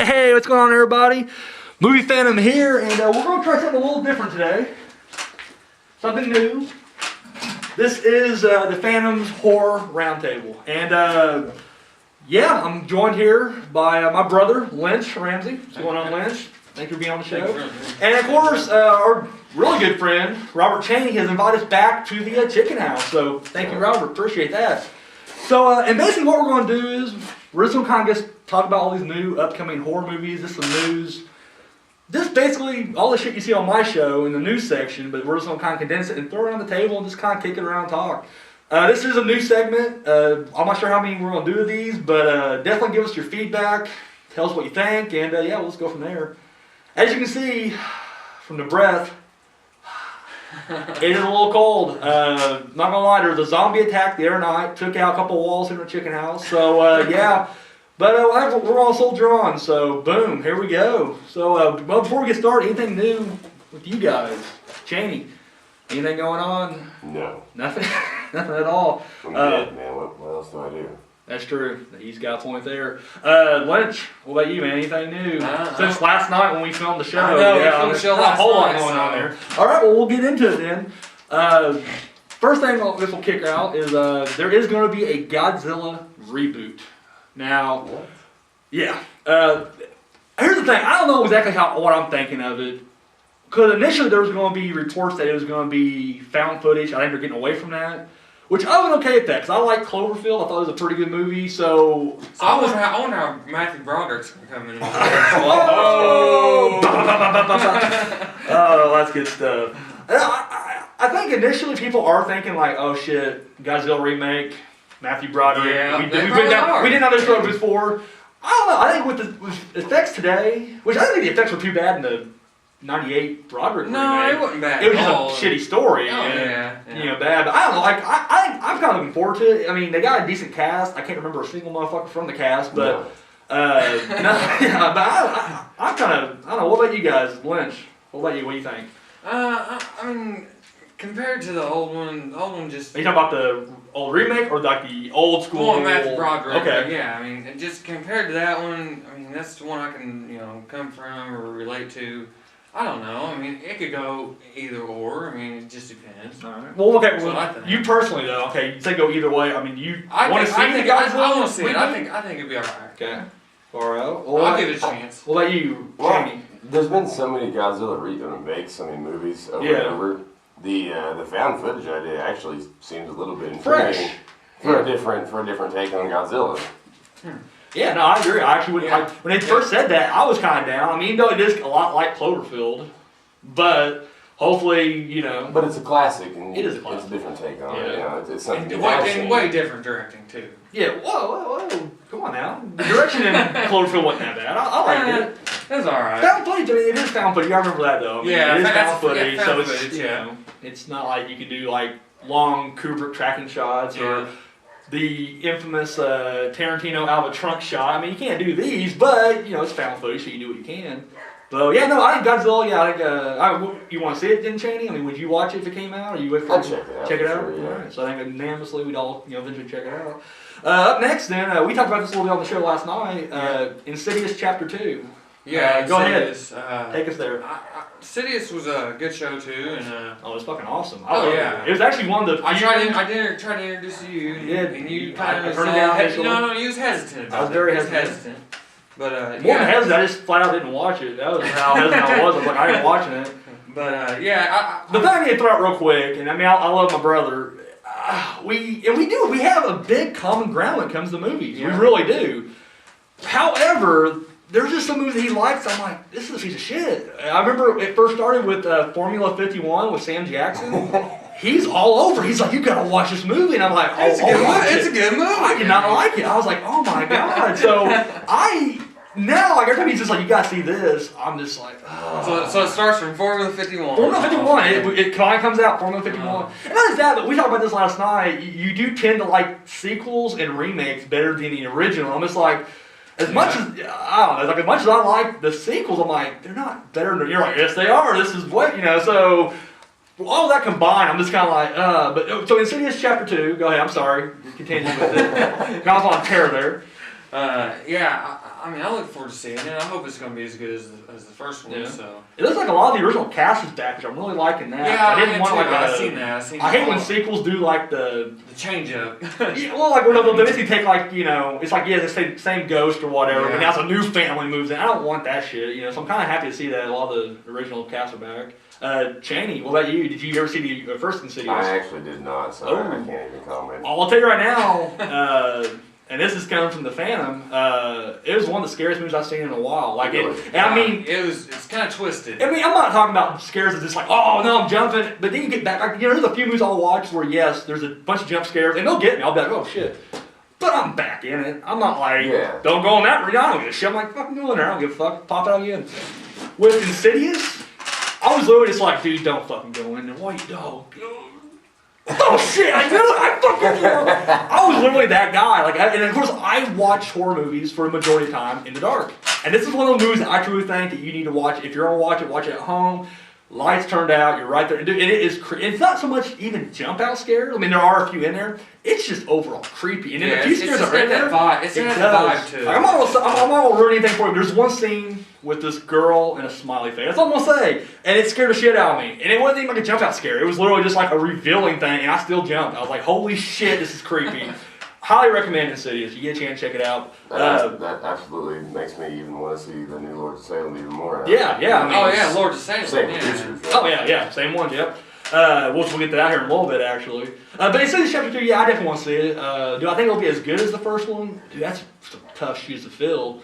Hey, what's going on, everybody? Movie Phantom here, and we're going to try something a little different today. Something new. This is the Phantom's Horror Roundtable. And yeah, I'm joined here by my brother, Lynch, Ramsey. What's going on, Lynch? Thank you for being on the show. And of course, our really good friend, Robert Chaney, has invited us back to the Chicken House. So thank you, Robert. Appreciate that. So, and basically what we're going to do is, we're just going to kind of just talk about all these new upcoming horror movies, just some news. Just basically all the shit you see on my show in the news section, but we're just going to kind of condense it and throw it on the table and just kind of kick it around and talk. This is a new segment. I'm not sure how many we're going to do of these, but definitely give us your feedback. Tell us what you think, and yeah, let's go from there. As you can see from the breath, it is a little cold. Not gonna lie, there was a zombie attack the other night, took out a couple walls in the chicken house. So yeah, but we're all soldier on. So boom, here we go. So well, before we get started, anything new with you guys? Chaney, anything going on? No. Nothing. Nothing at all. I'm dead, man. What else do I do? That's true. He's got a point there. Lynch, what about you, man? Anything new since last night when we filmed the show? I know, we filmed the show last night. A whole lot going on there. All right, well, we'll get into it then. First thing this will kick out is there is going to be a Godzilla reboot. Now, What? yeah. Here's the thing. I don't know exactly what I'm thinking of it. Because initially there was going to be reports that it was going to be found footage. I think they're getting away from that. Which I was okay with that, because I like Cloverfield. I thought it was a pretty good movie, so... I wonder how Matthew Broderick's going to come in. Oh, that's good stuff. I think initially people are thinking like, oh shit, Godzilla remake, Matthew Broderick. Yeah, we didn't know this road before. I don't know, I think with the effects today, which I don't think the effects were too bad in the 98 Broderick remake. No, it wasn't bad. It was just a shitty story. Oh, yeah. You know, bad. But I don't know. Like I'm kind of looking forward to it. I mean, they got a decent cast. I can't remember a single motherfucker from the cast, but no, yeah, but I'm kind of. I don't know. What about you guys, Lynch? What about you? What do you think? I mean, compared to the old one just. Are you talking about the old remake or like the old school? Well, Matthew Broderick. Okay. Yeah, I mean, just compared to that one, I mean, that's the one I can come from or relate to. I don't know. I mean, it could go either or. I mean, it just depends. All right. Well, okay. That's what I think. You personally, though, okay, you say go either way. I mean, you want to see the guys? I want to see it. I think it'd be alright. Okay. All right. Well, I'll give it a chance. What about you, Chaney? There's been so many Godzilla remakes, movies over and over. The found footage idea actually seems a little bit intriguing for a different take on Godzilla. Yeah, no, I agree. I actually wouldn't. When they first said that, I was kind of down. I mean, even though it is a lot like Cloverfield, but hopefully, But it's a classic, and it is a classic. It's a different take on it. Yeah. It's something And way different directing too. Yeah, whoa, come on now. The direction in Cloverfield wasn't that bad. I liked it. That's alright. Found footage. I mean, it is found footage. I remember that though. I mean, Yeah, it is that's found footage. found So footage, it's it's not like you could do like long Kubrick tracking shots or the infamous Tarantino out of a trunk shot. I mean, you can't do these, but it's found footage, so you do what you can. But yeah, no, I think Godzilla. Yeah, I think you want to see it, then, Chaney? I mean, would you watch it if it came out? Or you wait for I'd check it out. Check it out. Sure, yeah. All right. So I think unanimously we'd all eventually check it out. Up next, then we talked about this a little bit on the show last night. Insidious Chapter 2. Yeah, go ahead. Insidious, Take us there. Insidious was a good show too, and Oh, it's fucking awesome. yeah. It was actually one of the. I tried to introduce you. And you kind of turned it down initially. No, you was hesitant. I was very hesitant. But More than hesitant, I just flat out didn't watch it. That was how hesitant I was. I was like, I ain't watching it. But the thing I need to throw out real quick, and I mean, I love my brother. We have a big common ground when it comes to movies. Yeah. We really do. However, there's just some movies that he likes. I'm like, this is a piece of shit. I remember it first started with Formula 51 with Sam Jackson. He's all over. He's like, you gotta watch this movie, and I'm like, it's a good movie. I did not like it. I was like, oh my god. So now, like every time he's just like, you gotta see this, I'm just like, oh. So it starts from Formula 51. Formula 51, it kind of comes out, Formula 51. And not just that, but we talked about this last night, you do tend to like sequels and remakes better than the original. I'm just like, as much as, I don't know, like as much as I like the sequels, I'm like, they're not better than, you're like, yes they are, this is what, so, all that combined, I'm just kind of like, but, so Insidious Chapter 2, go ahead, I'm sorry, continue with it. I was on tear there. Yeah, I mean, I look forward to seeing it. I hope it's going to be as good as the first one. Yeah. So It looks like a lot of the original cast is back, which I'm really liking that. yeah, I didn't want like I've seen that. I hate when sequels do like the change up. yeah, well, like they'll basically take like it's like the same ghost or whatever, but now it's a new family moves in. I don't want that shit, So I'm kind of happy to see that a lot of the original cast are back. Chaney, what about you? Did you ever see the first Insidious? I actually did not, so I can't even comment. I'll tell you right now, and this is coming from the Phantom. It was one of the scariest movies I've seen in a while. Like it, and I mean, it's kind of twisted. I mean, I'm not talking about scares that's just like, oh no, I'm jumping. But then you get back, like, there's a few movies I'll watch where yes, there's a bunch of jump scares, and they'll get me. I'll be like, oh shit. But I'm back in it. I'm not like, don't go on that route. I don't give a shit. I'm like, fucking go in there. I don't give a fuck. Pop it out again. With Insidious, I was literally just like, dude, don't fucking go in there. Why you don't? Oh shit! I knew it. I was literally that guy. Like, and of course, I watch horror movies for a majority of the time in the dark. And this is one of those movies that I truly think that you need to watch. If you're gonna watch it at home. Lights turned out. You're right there. And it is. It's not so much even jump out scares. I mean, there are a few in there. It's just overall creepy. And then a few scares are right there. It's got that vibe too. Like, I'm not gonna ruin anything for you. There's one scene with this girl and a smiley face. That's all I'm gonna say. And it scared the shit out of me. And it wasn't even like a jump out scare. It was literally just like a revealing thing. And I still jumped. I was like, holy shit, this is creepy. Highly recommend Insidious. You get a chance, check it out. That absolutely makes me even want to see the new Lord of Salem even more. Yeah. I mean, Lord of Salem. Same producers. Right? Oh yeah, same ones. Yep. We'll get to that here in a little bit, actually. But Insidious Chapter 2, yeah, I definitely want to see it. Do I think it'll be as good as the first one? Dude, that's some tough shoes to fill.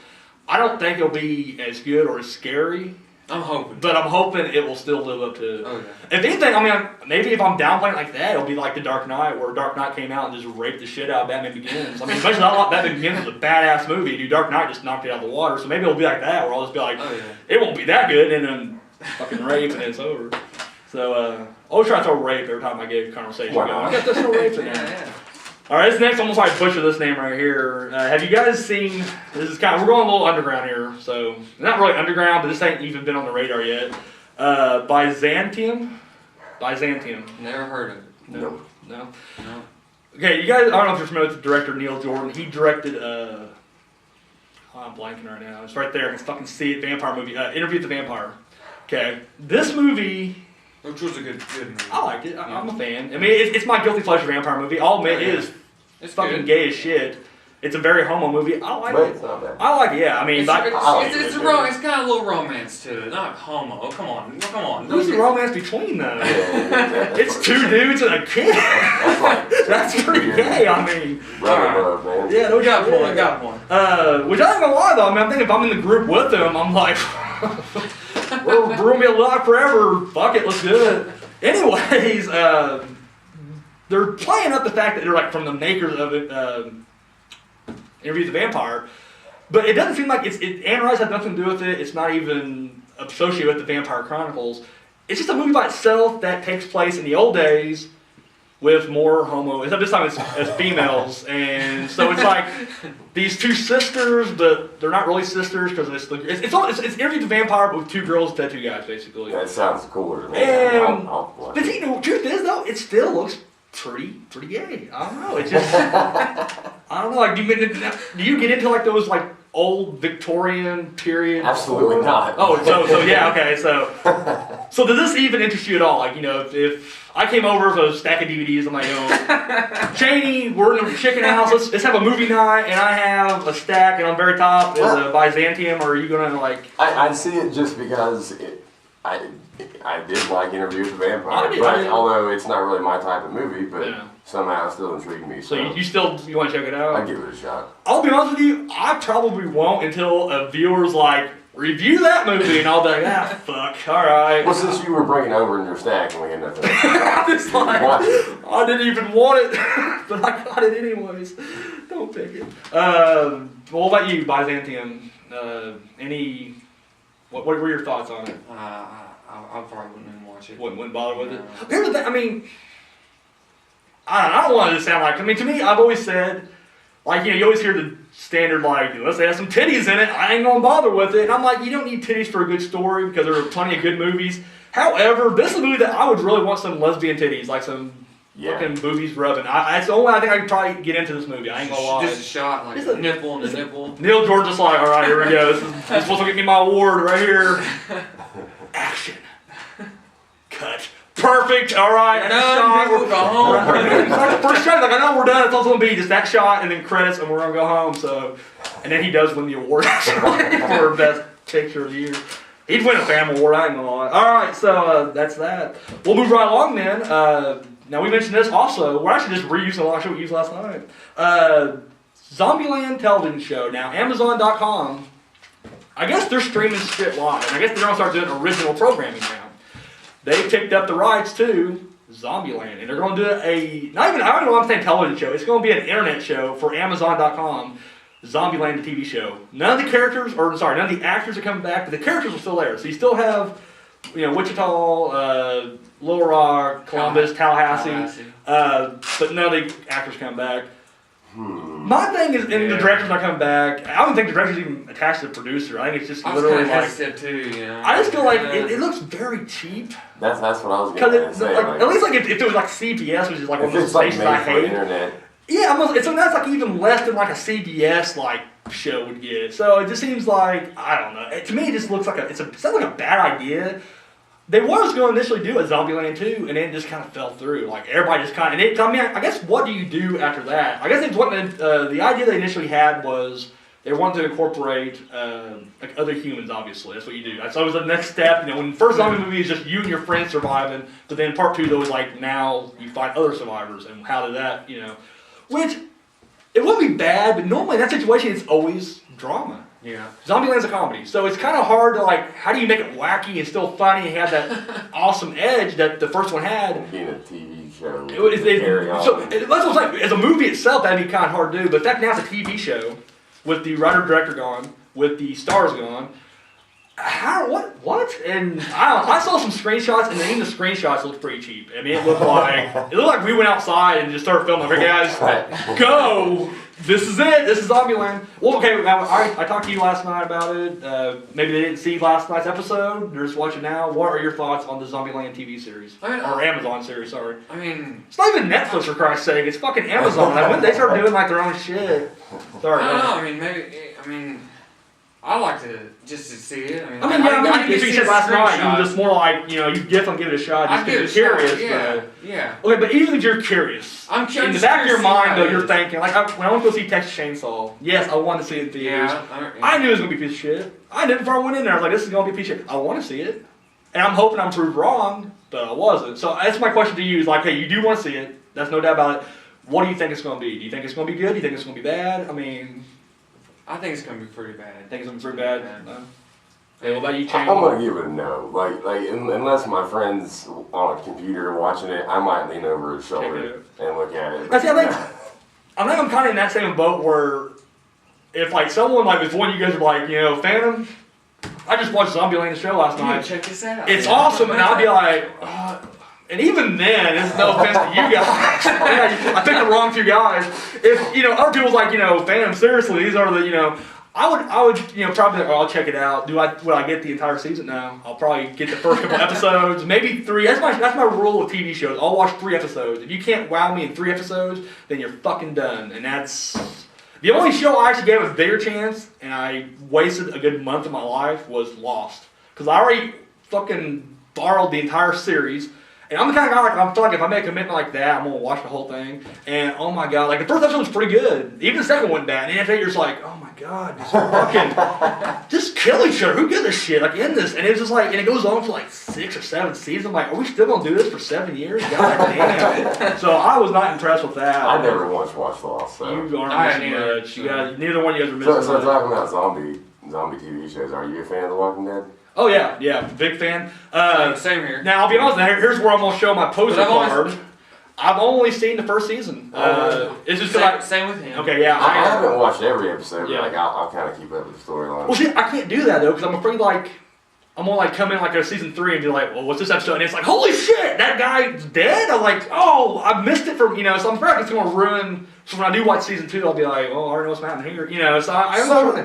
I don't think it'll be as good or as scary. I'm hoping. But I'm hoping it will still live up to. Oh, yeah. If anything, I mean, maybe if I'm downplaying like that, it'll be like The Dark Knight, where Dark Knight came out and just raped the shit out of Batman Begins. I mean, especially not like Batman Begins was a badass movie. Dude, Dark Knight just knocked it out of the water. So maybe it'll be like that, where I'll just be like, it won't be that good, and then fucking rape, and then it's over. So, I always try to throw rape every time I get a conversation going. I got this no rape in there. Yeah. Alright, this next, almost like butcher this name right here. Have you guys seen, this is kind of, we're going a little underground here, so, not really underground, but this ain't even been on the radar yet. Byzantium? Never heard of it. No? Okay, you guys, I don't know if you're familiar with the director Neil Jordan. He directed, I'm blanking right now. It's right there, I can fucking see it, vampire movie, Interview with the Vampire. Okay, this movie... Which was a good movie. I liked it. I'm a fan. I mean, it's my guilty pleasure vampire movie. I'll admit it is fucking good. Gay as shit. It's a very homo movie. I like it. It's not bad. I like it. Yeah. I mean, it's kind of a little romance to it. Not homo. Come on. Who's the romance between them? It's two dudes and a kid. That's pretty gay. I mean, love, man. Yeah, no, got a point. Which I ain't gonna lie though. I mean, I think if I'm in the group with them, I'm like. We're gonna be alive forever. Fuck it, let's do it. Anyways, they're playing up the fact that they're like from the makers of it, Interview with the Vampire, but it doesn't seem like Anne Rice had nothing to do with it. It's not even associated with the Vampire Chronicles. It's just a movie by itself that takes place in the old days with more homo. Except this time it's females, and so it's like these two sisters, but they're not really sisters because it's Interview with the Vampire, but with two girls instead of two guys, basically. That sounds cooler. And but the truth is though, it still looks pretty gay. I don't know. It's just I don't know. Like, do you get into like those like old Victorian period? Absolutely not. Oh, so yeah, okay. So does this even interest you at all? Like, if I came over with a stack of DVDs, I'm like, Chaney, we're in the chicken house. Let's have a movie night, and I have a stack, and on the very top is a Byzantium. Or are you gonna like? I'd see it just because I did like Interview with the Vampire, although it's not really my type of movie, but somehow it still intrigued me. So you want to check it out? I'd give it a shot. I'll be honest with you, I probably won't until a viewer's like, review that movie, and I'll be like, fuck, alright. Well, since you were bringing over in your stack and we had nothing. I didn't even want it, but I got it anyways. Don't pick it. Well, what about you, Byzantium? What were your thoughts on it? I probably wouldn't even watch it. Wouldn't bother with it? Here's the thing, I mean, I don't want it to sound like, to me, I've always said, like, you always hear the standard, like, let's have some titties in it, I ain't gonna bother with it. And I'm like, you don't need titties for a good story because there are plenty of good movies. However, this is a movie that I would really want some lesbian titties, like some fucking boobies rubbing. That's the only way I think I could probably get into this movie. I ain't gonna lie. Just a shot, like a nipple and a nipple. Neil George just like, all right, here we go. This is supposed to get me my award right here. Action. Cut. Perfect. All right. Done. We'll go home. It's like the first shot. Like I know we're done. It's also gonna be just that shot and then credits, and we're gonna go home. So, and then he does win the award for best picture of the year. He'd win a Fan Award. I ain't gonna lie. All right. So that's that. We'll move right along then. Now we mentioned this also. We're actually just reusing a lot of shit we used last night. Zombieland television show. Now Amazon.com. I guess they're streaming shit live, and I guess they're gonna start doing original programming now. They picked up the rights to Zombieland, and they're going to do I don't know what I'm saying television show. It's going to be an internet show for Amazon.com, Zombieland, the TV show. None of the actors are coming back, but the characters are still there. So you still have, Wichita, Little Rock, Columbus, Tallahassee. But none of the actors come back. My thing is, and the director's not coming back. I don't think the director's even attached to the producer. I think it's just literally like. I just feel like it looks very cheap. That's what I was going to say. At least like if it was like CBS, which is like one of those stations I hate. Internet. Yeah, that's like even less than like a CBS like show would get. So it just seems like I don't know. To me, it just looks like it sounds like a bad idea. They were going to initially do a Zombieland 2, and then it just kind of fell through. Like, everybody just kind of... I guess, what do you do after that? I guess the idea they initially had was they wanted to incorporate like other humans, obviously. That's what you do. So it was the next step. When the first zombie movie is just you and your friends surviving, but then part 2, though, is like, now you find other survivors, and how did that, Which, it wouldn't be bad, but normally in that situation, it's always drama. Yeah. Zombieland's a comedy, so it's kind of hard to how do you make it wacky and still funny and have that awesome edge that the first one had? Being a TV show. That's what I'm saying. As a movie itself, that'd be kind of hard to do, but that now it's a TV show with the writer-director gone, with the stars gone. What? And I saw some screenshots, and even the screenshots looked pretty cheap. I mean, it looked like we went outside and just started filming. Okay, guys, go! This is it. This is Zombieland. Well, okay. I talked to you last night about it. Maybe they didn't see last night's episode. They're just watching now. What are your thoughts on the Zombieland TV series or Amazon series? Sorry. I mean, it's not even Netflix for Christ's sake. It's fucking Amazon. When they start doing their own shit. Sorry. I don't know. I mean, maybe. I like to see it. I didn't see shit last night. You were just more like, you definitely give it a shot just because you're curious. Yeah. Okay, but even if you're curious, I'm curious. In the back of your mind, though, you're thinking, when I went to go see Texas Chainsaw, yes, I wanted to see it in theaters. I knew it was going to be a piece of shit. I knew before I went in there, I was like, this is going to be a piece of shit. I want to see it. And I'm hoping I'm proved wrong, but I wasn't. So that's my question to you is hey, you do want to see it. That's no doubt about it. What do you think it's going to be? Do you think it's going to be good? Do you think it's going to be bad? I think it's gonna be pretty bad. Think it's gonna be pretty bad? No. Hey, what about you, Chaney? I'm gonna give it a no. Unless my friend's on a computer watching it, I might lean over his shoulder and look at it. I think I'm kind of in that same boat where if someone if one of you guys are Phantom, I just watched Zombieland show last night. Check this out. It's awesome, and I'll be like. And even then, it's no offense to you guys. I picked the wrong two guys. If other people's Phantom, seriously, these are the I would probably I'll check it out. Would I get the entire season? No. I'll probably get the first couple episodes, maybe 3. That's my rule with TV shows. I'll watch 3 episodes. If you can't wow me in 3 episodes, then you're fucking done. And that's the only show I actually gave a bigger chance, and I wasted a good month of my life was Lost, because I already fucking borrowed the entire series. And I'm the kind of guy I feel like if I make a commitment like that, I'm gonna watch the whole thing. And oh my god, the first episode was pretty good. Even the second one bad. And after you're just oh my god, just fucking just kill each other. Who gives a shit? In this, and it was just and it goes on for 6 or 7 seasons. I'm are we still gonna do this for 7 years? God damn. So I was not impressed with that. I never once watched Lost. So. You aren't missing much. Neither one of you guys are missing. So talking about zombie TV shows, are you a fan of The Walking Dead? Oh yeah, big fan. Same here. Now I'll be honest. Here's where I'm gonna show my poster card. I've only seen the first season. It's just same with him. Okay, yeah. I haven't watched every episode, but I'll kind of keep up with the storyline. Well, see, I can't do that though because I'm afraid I'm gonna come in a season 3 and be well, what's this episode? And it's holy shit, that guy's dead. I'm I missed it from So I'm afraid it's gonna ruin. So when I do watch season 2, I'll be I already know what's happening here. So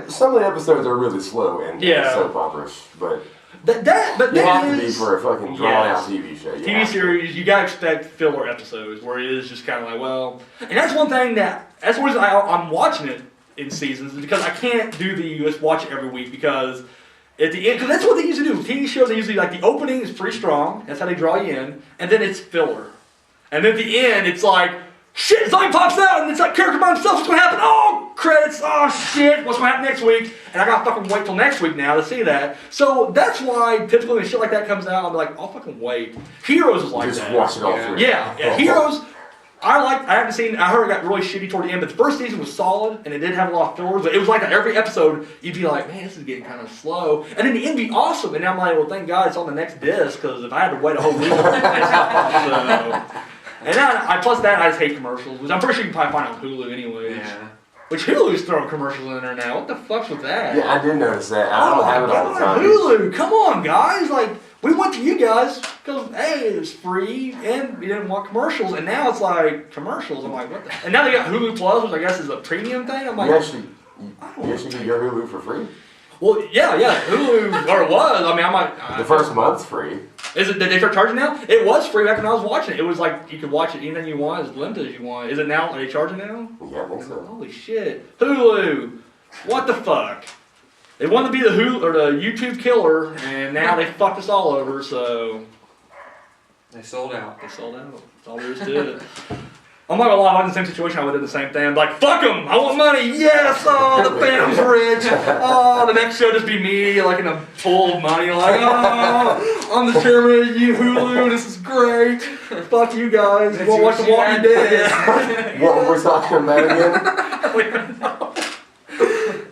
some of the episodes are really slow and soap opera-ish, but But you have to be for a fucking drawn-out TV show. TV series, you gotta expect filler episodes where it is just kind of like, well, and that's one thing that's the reason I'm watching it in seasons is because I can't do let's watch it every week because at the end, because that's what they usually do. TV shows, they usually like the opening is pretty strong. That's how they draw you in, and then it's filler, and then at the end it's like. Shit, something pops out and it's like character by himself, what's gonna happen? Oh, credits, oh shit, what's gonna happen next week? And I gotta fucking wait till next week now to see that. So that's why typically when shit like that comes out, I'm like, I'll fucking wait. Heroes is like just that. Just watch it all through. Yeah. Heroes, I haven't seen, I heard it got really shitty toward the end, but the first season was solid and it did have a lot of fillers, but it was like that every episode, you'd be like, man, this is getting kind of slow. And then the end be awesome, and I'm like, well, thank God it's on the next disc, because if I had to wait a whole week, so... And then plus that, I just hate commercials, which I'm pretty sure you can probably find on Hulu anyways. Yeah. Which Hulu's throwing commercials in there now. What the fuck's with that? Yeah, I did notice that. I don't have it all the time. Hulu, come on, guys! Like we went to you guys because hey, it was free and we didn't want commercials, and now it's like commercials. I'm like, what the? And now they got Hulu Plus, which I guess is a premium thing. I'm like, you actually get your Hulu for free. Well, yeah, Hulu, or it was. I mean, I might. The first month's free. Is it? Did they start charging now? It was free back when I was watching it. It was like you could watch it anything you want, as limited as you want. Is it now? Are they charging now? Yeah, I think so. Holy shit, Hulu! What the fuck? They wanted to be the Hulu or the YouTube killer, and now they fucked us all over. So they sold out. They sold out. That's all there is to it. I'm not gonna lie, I'm in the same situation. I would do the same thing. I'm like, fuck them! I want money! Yes! Oh, the Phantom's rich! Oh, the next show just be me, like in a pool of money. Like, oh, I'm the chairman of Hulu. This is great. Fuck you guys. You won't watch The Walking Dead. What were we talking about again?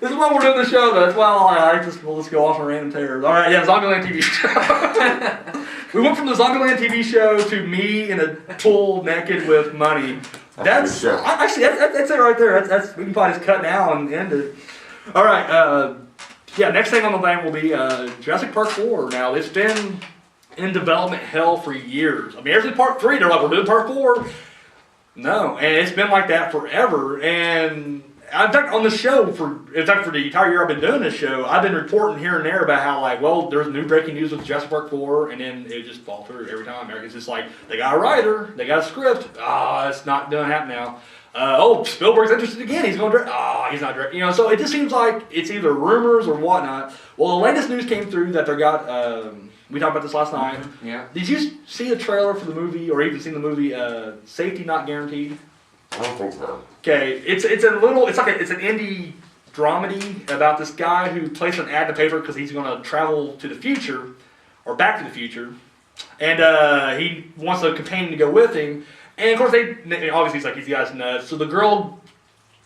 This is why we're doing the show, though. That's why I just we'll just go off on random tears. All right, yeah, Zombieland TV show. We went from the Zombieland TV show to me in a pool naked with money. That's actually that's it right there. That's we can probably just cut now and end it. All right, yeah. Next thing on the line will be Jurassic Park 4. Now it's been in development hell for years. I mean, ever since Part 3, they're like, we're doing Part 4. No, and it's been like that forever. And in fact, on the show, for the entire year I've been doing this show, I've been reporting here and there about how, like, well, there's new breaking news with Jurassic Park 4, and then it just falls through every time. It's just like, they got a writer, they got a script, it's not going to happen now. Spielberg's interested again, he's going to direct, he's not directing. You know, so it just seems like it's either rumors or whatnot. Well, the latest news came through that they got, we talked about this last night. Yeah. Did you see the trailer for the movie, or even seen the movie, Safety Not Guaranteed? I don't think so. Okay, it's an indie dramedy about this guy who placed an ad in the paper because he's going to travel to the future, or back to the future, and he wants a companion to go with him. And of course, obviously he's like, these guys nuts. So the girl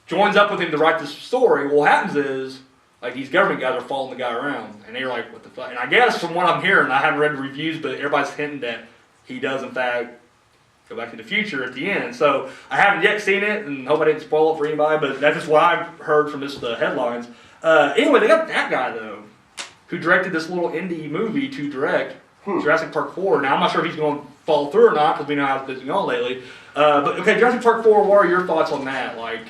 joins up with him to write this story. Well, what happens is, like, these government guys are following the guy around, and they're like, what the fuck? And I guess from what I'm hearing, I haven't read the reviews, but everybody's hinting that he does in fact go back to the future at the end. So I haven't yet seen it, and hope I didn't spoil it for anybody, but that's just what I've heard from the headlines. Anyway, they got that guy, though, who directed this little indie movie to direct Jurassic Park 4. Now, I'm not sure if he's going to follow through or not, because we know how it's been going lately. But, okay, Jurassic Park 4, what are your thoughts on that, like,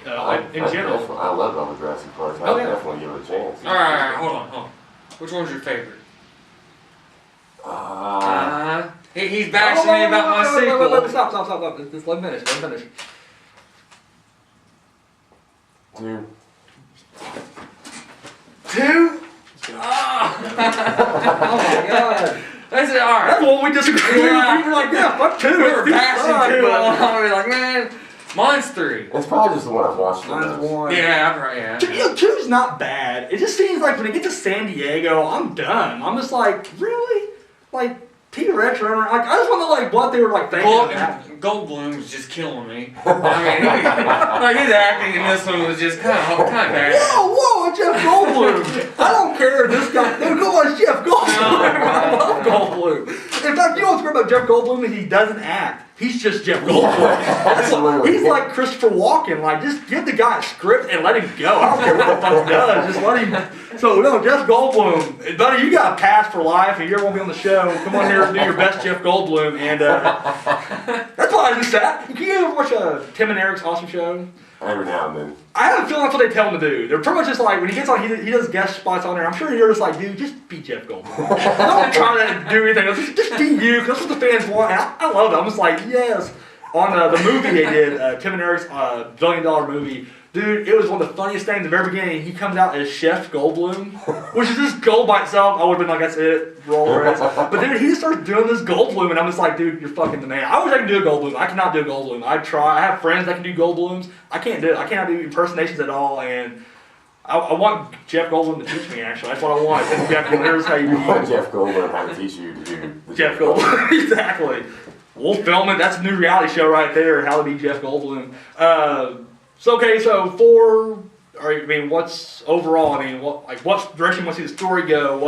in general? I love all the Jurassic Parks. I'd definitely give it a chance. All right, hold on. Which one's your favorite? He's bashing me about my sequel. Wait, stop. Just let me finish. Two? Oh my god. That's it, alright. That's what we disagree. Yeah. We were like, yeah, fuck 2. We were bashing 2 along. We were like, man, mine's 3. It's probably just the one I've watched. Mine's 1. Yeah, right, yeah. 2's not bad. It just seems like when it gets to San Diego, I'm done. I'm just like, really? Like, T-Rex running around. Like, I just want to know, like, what they were, like, thinking. Goldblum was just killing me. I mean, like, his acting in this one was just kind of bad. Whoa, Jeff Goldblum. I don't care if this guy, no, go on, Jeff Goldblum. I love Goldblum. In fact, you know what's great about Jeff Goldblum is he doesn't act. He's just Jeff Goldblum. He's like Christopher Walken. Like, just give the guy a script and let him go. I don't care what the fuck he does. Just let him. So, no, Jeff Goldblum, buddy, you got a pass for life. If you ever want to be on the show, come on here and do your best Jeff Goldblum. And that's why I just said, can you ever watch Tim and Eric's awesome show? Every now and then. I have a feeling that's what they tell him to do. They're pretty much just like, when he gets on, he does guest spots on there. I'm sure you're just like, dude, just be Jeff Goldblum. I'm not trying to do anything else. Just be you, because that's what the fans want. And I love it. I'm just like, yes. On the movie they did, Tim and Eric's $1 billion movie, dude, it was one of the funniest things. At the very beginning, he comes out as Chef Goldblum, which is just gold by itself. I would have been like, that's it, roll the rest. But dude, he starts doing this Goldblum, and I'm just like, dude, you're fucking the man. I wish I could do a Goldblum. I cannot do a Goldblum. I try. I have friends that can do Goldblums. I can't do it. I cannot do impersonations at all, and I want Jeff Goldblum to teach me, actually. That's what I want. Here's how you want Jeff Goldblum how to teach you to do the Jeff Goldblum. Exactly. We'll film it. That's a new reality show right there, how to be Jeff Goldblum. What's overall? I mean, what direction wants the story go?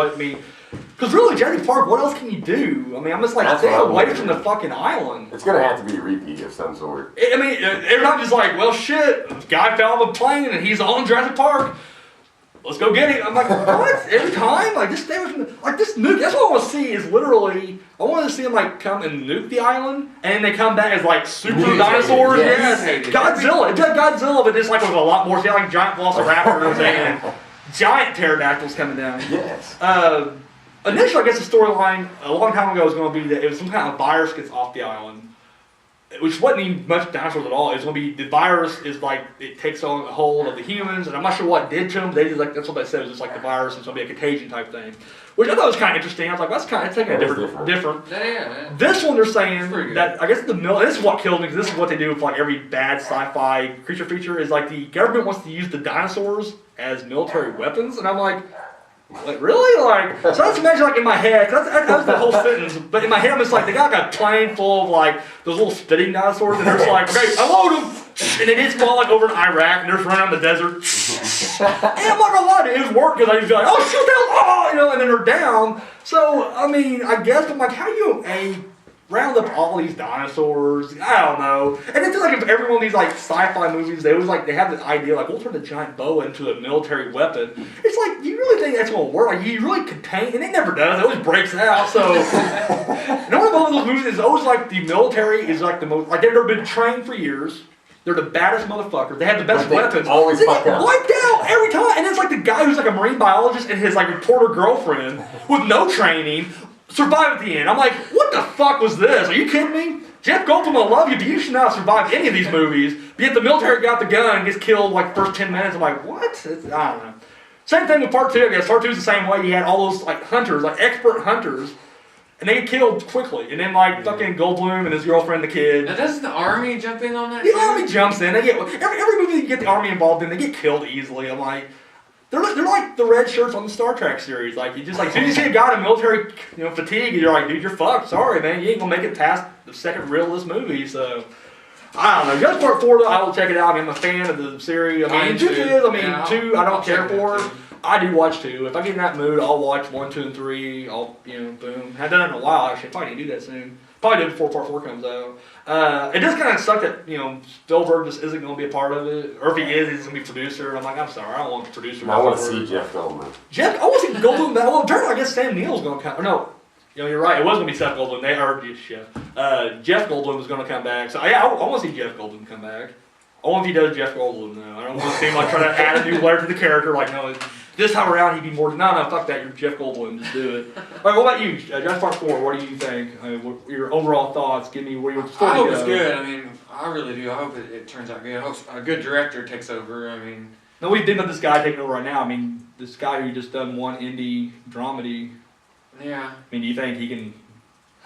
Because really, Jurassic Park, what else can you do? I mean, I'm just like, stay away from the fucking island. It's gonna have to be a repeat of some sort. I mean, they're not just like, well, shit, this guy fell off a plane and he's on Jurassic Park. Let's go get him. I'm like, what? Every time? Like, just stay away from this nuke. That's what I want to see is literally, I want to see them, come and nuke the island, and they come back as, super dinosaurs. Yes. Godzilla. It's like Godzilla, but just, with a lot more, like giant velociraptors and giant pterodactyls coming down. Yes. Initially, I guess the storyline, a long time ago, was going to be that it was some kind of virus gets off the island. Which wasn't even much dinosaurs at all. It's going to be, the virus is it takes on a hold of the humans, and I'm not sure what it did to them. They just, that's what they said, it was just the virus, it's going to be a contagion type thing. Which I thought was kind of interesting. I was like, well, it's taking a different. Yeah. This one, they're saying that, I guess this is what kills me, because this is what they do with every bad sci-fi creature feature, is the government wants to use the dinosaurs as military weapons, and I'm like, really? So let's imagine in my head, cause that was the whole sentence, but in my head I'm just they got a plane full of those little spitting dinosaurs, and they're just okay, unload them! And they just fall over in Iraq, and they're just running out in the desert. And I'm not gonna lie to you, it was work, because I used to be oh shoot them, and then they're down. So, I mean, I guess I'm how do you, round up all these dinosaurs? I don't know. And it's if every one of these sci-fi movies, they always they have this idea we'll turn the giant boa into a military weapon. It's you really think that's gonna work? You really contain, and it never does. It always breaks out. So, and one of those movies is always the military is the most they've never been trained for years. They're the baddest motherfuckers. They have the best weapons. Always they get wiped out every time. And it's the guy who's a marine biologist and his reporter girlfriend with no training survive at the end. I'm what the fuck was this? Are you kidding me? Jeff Goldblum, I love you, but you should not survive any of these movies. But yet the military got the gun and gets killed first 10 minutes. I'm what? I don't know. Same thing with part 2, I guess. Part 2 is the same way. You had all those hunters, expert hunters, and they get killed quickly. And then fucking Goldblum and his girlfriend, the kid. Now doesn't the army jump in on that? The army jumps in. They get every movie you get the army involved in, they get killed easily. I'm they're like the red shirts on the Star Trek series. You just as soon as you see a guy in military, fatigue, you're dude, you're fucked. Sorry, man, you ain't gonna make it past the second reel of this movie. So I don't know. Just part 4 though, I will check it out. I'm a fan of the series. 2 is, 2 I don't care for. I do watch 2. If I get in that mood, I'll watch 1, 2, and 3. I'll boom. I haven't done it in a while actually. Probably need to do that soon. Probably do it before part 4 comes out. It just kind of sucked that, Spielberg just isn't going to be a part of it. Or if he is, he's going to be a producer. I'm I'm sorry, I don't want the producer. I want to see Jeff Goldblum. I want to see Goldblum. Well, I guess Sam Neill's going to come. No, you're right. It was going to be Seth Goldblum. They are Jeff Goldblum was going to come back. So, yeah, I want to see Jeff Goldblum come back. I want if he does Jeff Goldblum, though. I don't want to see him trying to add a new layer to the character. No, this time around he'd be more. No, fuck that. You're Jeff Goldblum. Just do it. All right, what about you, Jurassic Park 4? What do you think? What your overall thoughts? Give me where your story I hope goes. it's good. I mean, I really do. I hope it turns out good. I hope a good director takes over. I mean, no, we think about this guy taking over right now. I mean, this guy who just done one indie dramedy. Yeah. I mean, do you think he can?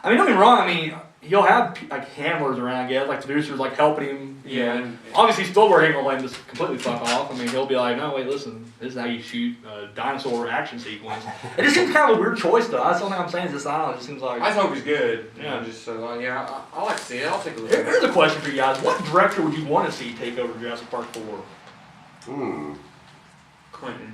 I mean, don't get me wrong. I mean, he'll have handlers around, I guess, producers helping him. Yeah. Obviously, Spielberg ain't gonna let him just completely fuck off. I mean, he'll be no, wait, listen, this is how you shoot a dinosaur action sequence. It just seems kind of a weird choice, though. That's the only thing I'm saying is this island. It just seems I just hope he's good. Yeah. I like to see it. I'll take a look. Here's a question for you guys: what director would you want to see take over Jurassic Park 4? Quentin.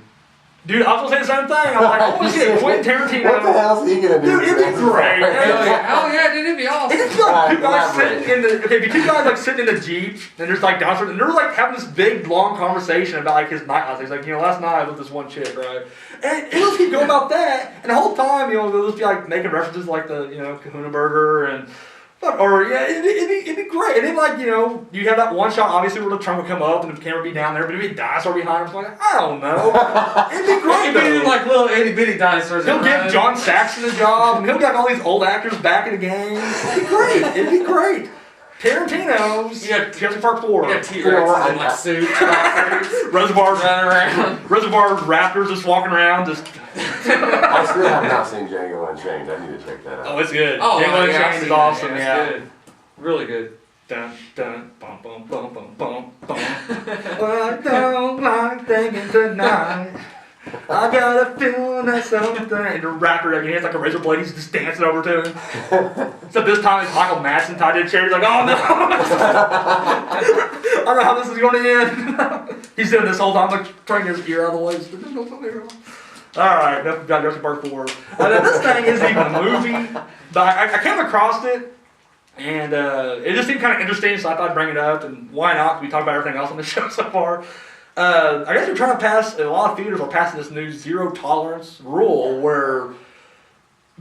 Dude, I was gonna say the same thing. I'm I want to see a Quentin Tarantino. What the hell is he gonna do? Dude, it'd be great. Hell yeah, dude, it'd be awesome. It'd be two guys sitting in the two guys sitting in the Jeep, and there's dinosaurs, and they're having this big long conversation about his night life. He's last night I was with this one chick, right? And it'll just keep going about that, and the whole time, they'll just be making references the Kahuna Burger and Or yeah, it'd be great. And then like you have that one shot obviously where the trunk would come up and the camera would be down there, but it'd be a dinosaur behind him. Like I don't know. It'd be great. It'd be like little itty bitty dinosaurs. He'll give John Saxon a job, and he'll get all these old actors back in the game. It'd be great. It'd be great. Tarantino's Jurassic Park 4. You got T-Rex in like suits, Reservoir running around. Reservoir Raptors just walking around, just. I still have not seen Django Unchained. I need to check that out. Oh, it's good. Oh, Django yeah, Unchained is awesome. Yeah. Good. Really good. Dun dun bum bum bum bum bum bum. Well, I don't like thinking tonight. I got a feeling that something. And the rapper, he has like a razor blade, he's just dancing over to him. Except this time it's Michael Madsen tied to a chair. He's like, oh no! I don't know how this is going to end. He's doing this whole time, like trying to get his ear out of the way. Alright, enough about Jurassic Park 4. This thing isn't even a movie, but I came across it, and it just seemed kind of interesting, so I thought I'd bring it up, and why not? Because we talked about everything else on the show so far. I guess they're trying to pass, a lot of theaters are passing this new zero tolerance rule where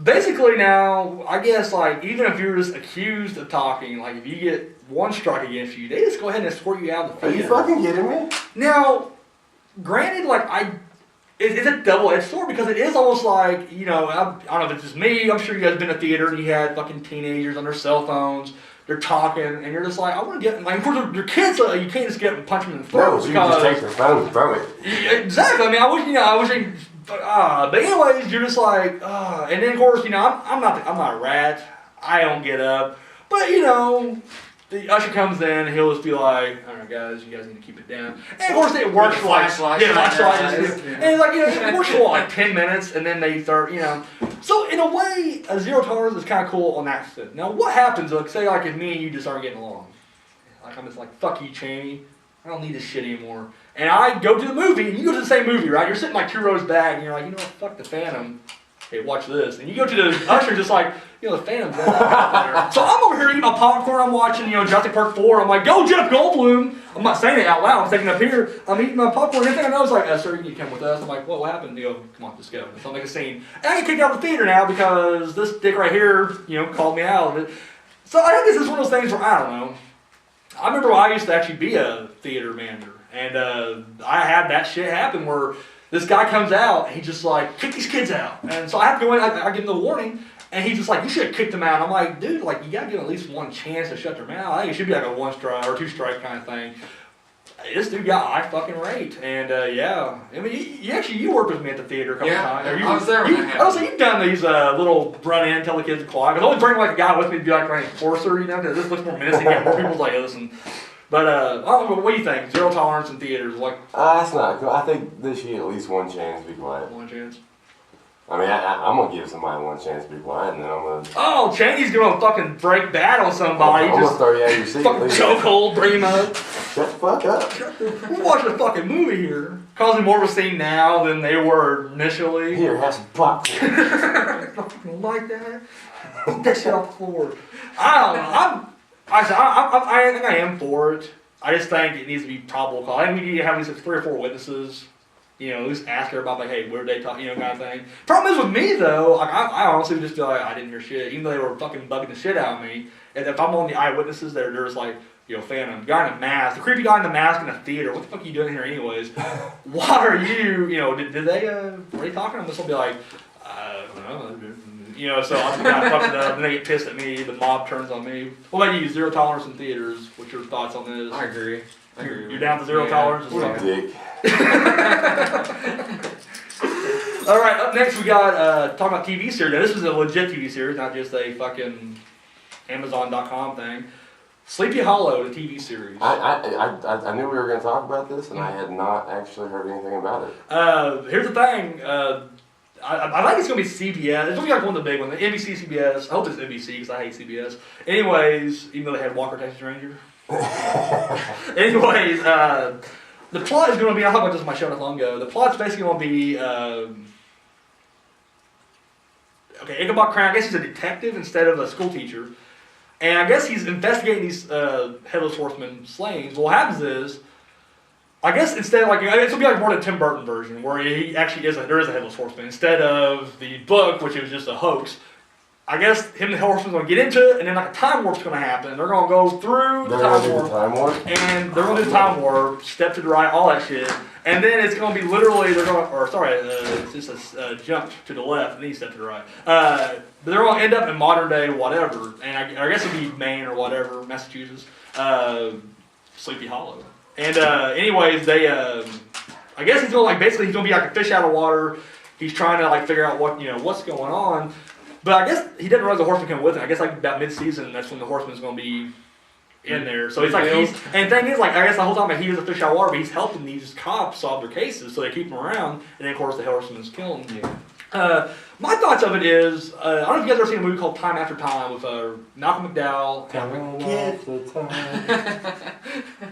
basically now, I guess like even if you're just accused of talking, like if you get one strike against you, they just go ahead and escort you out of the theater. Are you fucking kidding me? Now, granted, like it's a double-edged sword because it is almost like, I don't know if it's just me, I'm sure you guys have been in a theater and you had fucking teenagers on their cell phones. They're talking, and you're just like, I want to get, like, of course, your kids, you can't just get up and punch them in the throat. No, you can just take their phone from it. Exactly. I mean, I wish, but anyways, you're just like, and then of course, I'm not a rat. I don't get up, but the usher comes in, and he'll just be like, all right, guys, you guys need to keep it down. And of course, it works for like, flashlight, and like, it works for like 10 minutes, and then they start, So in a way, a zero tolerance is kind of cool on that sense. Now, what happens, like, say, like, if me and you just aren't getting along? Like, I'm just like, fuck you, Chaney. I don't need this shit anymore. And I go to the movie, and you go to the same movie, right? You're sitting like 2 rows back, and you're like, fuck the Phantom. Hey, watch this. And you go to the usher just like, the Phantom's out there. So I'm over here eating my popcorn, I'm watching, Jurassic Park 4, I'm like, go Jeff Goldblum! I'm not saying it out loud, I'm thinking up here, I'm eating my popcorn, and everything I know is like, sir, you need to come with us. I'm like, what happened? They go, come on, let's go. So I make a scene. And I get kicked out of the theater now because this dick right here, called me out of it. So I think this is one of those things where, I don't know. I remember when I used to actually be a theater manager, and I had that shit happen where this guy comes out, and he just like, kick these kids out. And so I have to go in, I give him the warning, and he's just like, you should have kicked them out. And I'm like, dude, like, you gotta give them at least one chance to shut their mouth. I think it should be like a 1 strike or 2 strike kind of thing. This dude got eye fucking raped, and yeah. I mean, you worked with me at the theater a couple times. I was there when that happened. I was like, you've done these little run in, tell the kids to quiet. Because I always bring like a guy with me to be like an enforcer, because this looks more menacing. Yeah, more people's like, listen. But I don't know, what do you think? Zero tolerance in theaters, like? That's not cool. I think they should get at least one chance to be quiet. One chance. I mean, I'm gonna give somebody one chance to be quiet, and then I'm gonna. Oh, Chaney's gonna fucking break bad on somebody. I'm gonna throw you out of your seat. Fucking chokehold, bring him up. Shut the fuck up. We're watching a fucking movie here. Causing more of a scene now than they were initially. Here, have some popcorn. I fucking like that. Get that shit off the floor. I don't know. I think I am for it. I just think it needs to be probable cause. I think we need to have at least 3 or 4 witnesses. At least ask her about like, hey, where did they talk, kind of thing. Problem is with me though, like I honestly would just feel like I didn't hear shit, even though they were fucking bugging the shit out of me. And if I'm on the eyewitnesses, they're just like, Phantom, guy in a mask, the creepy guy in the mask in a theater. What the fuck are you doing here, anyways? Why are you? Did they? Are they talking? I'm just gonna be like, I don't know. So I'm the guy fucks it up, and they get pissed at me. The mob turns on me. What about you? Zero tolerance in theaters. What's your thoughts on this? I agree. You're down to zero tolerance? What a dick. Alright, up next we got talking about TV series. Now this is a legit TV series, not just a fucking Amazon.com thing. Sleepy Hollow, the TV series. I knew we were going to talk about this, and I had not actually heard anything about it. Here's the thing. I think it's going to be CBS. It's going to be like one of the big ones. NBC, CBS. I hope it's NBC because I hate CBS. Anyways, even though they had Walker, Texas Ranger. Anyways, the plot is going to be, I talked about this on my show not long ago, the plot's basically going to be, Ichabod Crane, I guess he's a detective instead of a school teacher, and I guess he's investigating these Headless Horseman slayings. What happens is, I guess instead, like, it's going to be like more the Tim Burton version, where he actually there is a Headless Horseman, instead of the book, which was just a hoax. I guess him and the horseman's gonna get into it, and then like a time warp's gonna happen. They're gonna go through the time warp, and they're gonna do the time warp, step to the right, all that shit, and then it's gonna be literally it's just a jump to the left and then you step to the right. But they're gonna end up in modern day whatever, and I guess it'd be Maine or whatever, Massachusetts, Sleepy Hollow. And anyways, they I guess he's gonna he's gonna be like a fish out of water. He's trying to like figure out what's going on. But I guess he didn't realize the horseman came with him. I guess like about mid-season, that's when the horseman's going to be in there. So it's like and the thing is, like, I guess the whole time he was a fish out of water, but he's helping these cops solve their cases, so they keep him around. And then of course the horseman's killing him. My thoughts of it is, I don't know if you guys ever seen a movie called Time After Time with Malcolm McDowell.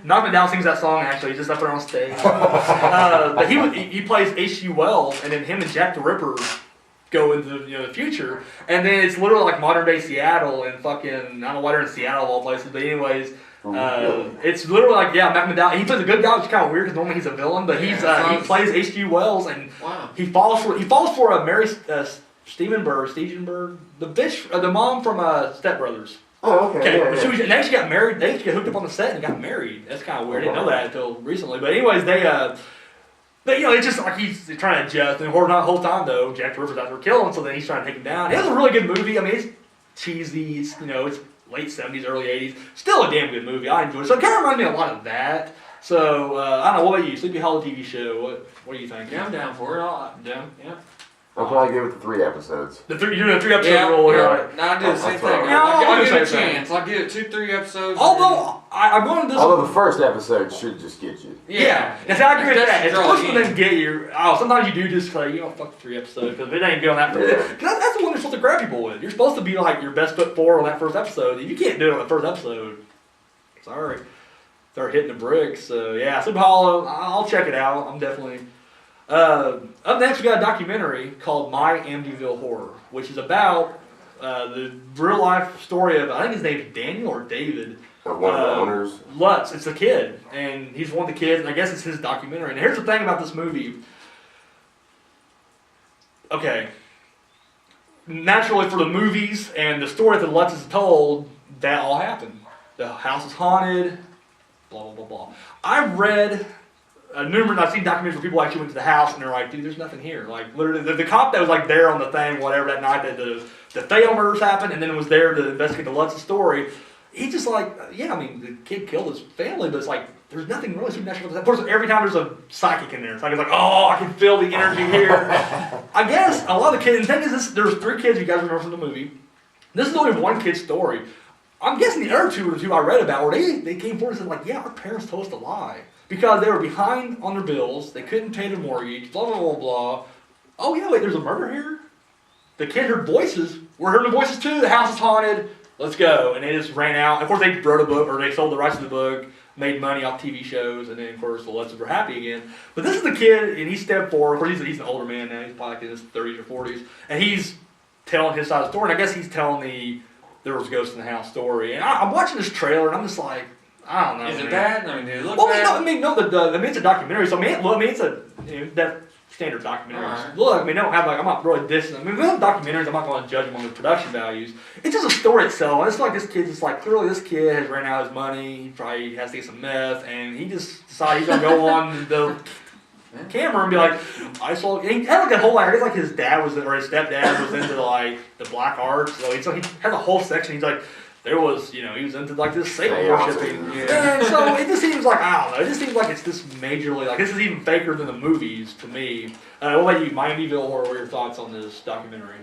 Malcolm McDowell sings that song actually, he's just up there on stage. But he plays H.G. Wells, and then him and Jack the Ripper go into the future, and then it's literally like modern day Seattle and fucking I don't know why they're in Seattle of all places, but anyways, it's literally like Malcolm McDowell. He plays a good guy, which is kind of weird because normally he's a villain, but he plays H.G. Wells, and he falls for Mary Steenburgen, the bitch, the mom from Step Brothers. Oh, okay. Yeah. And they actually got married. They actually got hooked up on the set and got married. That's kind of weird. I didn't know that until recently. But anyways, But it's just like he's trying to adjust, and the whole time though, Jack the Ripper's out there killing, so then he's trying to take him down. It was a really good movie. I mean, it's cheesy. It's it's late '70s, early '80s. Still a damn good movie. I enjoyed it. So it kind of reminded me a lot of that. So I don't know. What about you? Sleepy Hollow TV show. What do you think? Yeah, I'm down for it. Yeah. I'll probably give it the 3 episodes. You're doing a 3 episode rule here. Right. No, I do the same thing. I'll give it a chance. I'll give it 2-3 episodes. Although I'm going to this. Although the first episode should just get you. Yeah. That's how I agree with that. It's supposed to then get you. Sometimes you do just like fuck 3 episodes because it ain't going that far. Because that's the one you're supposed to grab people with. You're supposed to be like your best foot forward on that first episode. If you can't do it on the first episode, sorry, start hitting the bricks. So yeah, Sleepy Hollow. I'll check it out. I'm definitely. Up next, we got a documentary called My Amityville Horror, which is about the real life story of, I think his name is Daniel or David. One of the owners? Lutz. It's a kid, and he's one of the kids, and I guess it's his documentary. And here's the thing about this movie. Okay. Naturally, for the movies and the story that Lutz has told, that all happened. The house is haunted, blah, blah, blah, blah. I've read... I've seen documentaries where people actually went to the house and they're like, dude, there's nothing here. Like, literally, the cop that was like there on the thing, whatever, that night that the Thale murders happened, and then was there to investigate the Lutz story, he just like, the kid killed his family, but it's like, there's nothing really supernatural. Of course, every time there's a psychic in there, it's like, I can feel the energy here. I guess a lot of the kids, the thing is, there's 3 kids you guys remember from the movie. This is only one kid's story. I'm guessing the other 2 were the 2 I read about, where they came forward and said, like, yeah, our parents told us to lie. Because they were behind on their bills, they couldn't pay their mortgage, blah, blah, blah, blah. Oh, yeah, wait, there's a murder here? The kid heard voices. We're hearing the voices too. The house is haunted. Let's go. And they just ran out. Of course, they wrote a book, or they sold the rights to the book, made money off TV shows, and then, of course, the Lutzes were happy again. But this is the kid, and he stepped forward. Of course, he's an older man now. He's probably like in his 30s or 40s. And he's telling his side of the story. And I guess he's telling there was ghosts in the house story. And I'm watching this trailer, and I'm just like, I don't know. Is it bad? I mean, did it look bad? It's a documentary, so it's a that standard documentary. Right. Look, don't have I'm not really dissing. We have documentaries. I'm not going to judge them on the production values. It's just a story itself. It's like this kid's just like clearly this kid has ran out his money. He probably has to get some meth, and he just decided he's gonna go on the camera and be like, I saw. He had like a whole I guess like his dad was or his stepdad was into like the black arts, so he has a whole section. He's like. There was, he was into like this Satan worshiping. And so it just seems like, I don't know, it just seems like it's this majorly, like this is even faker than the movies to me. What about you, Miamiville Horror, what are your thoughts on this documentary?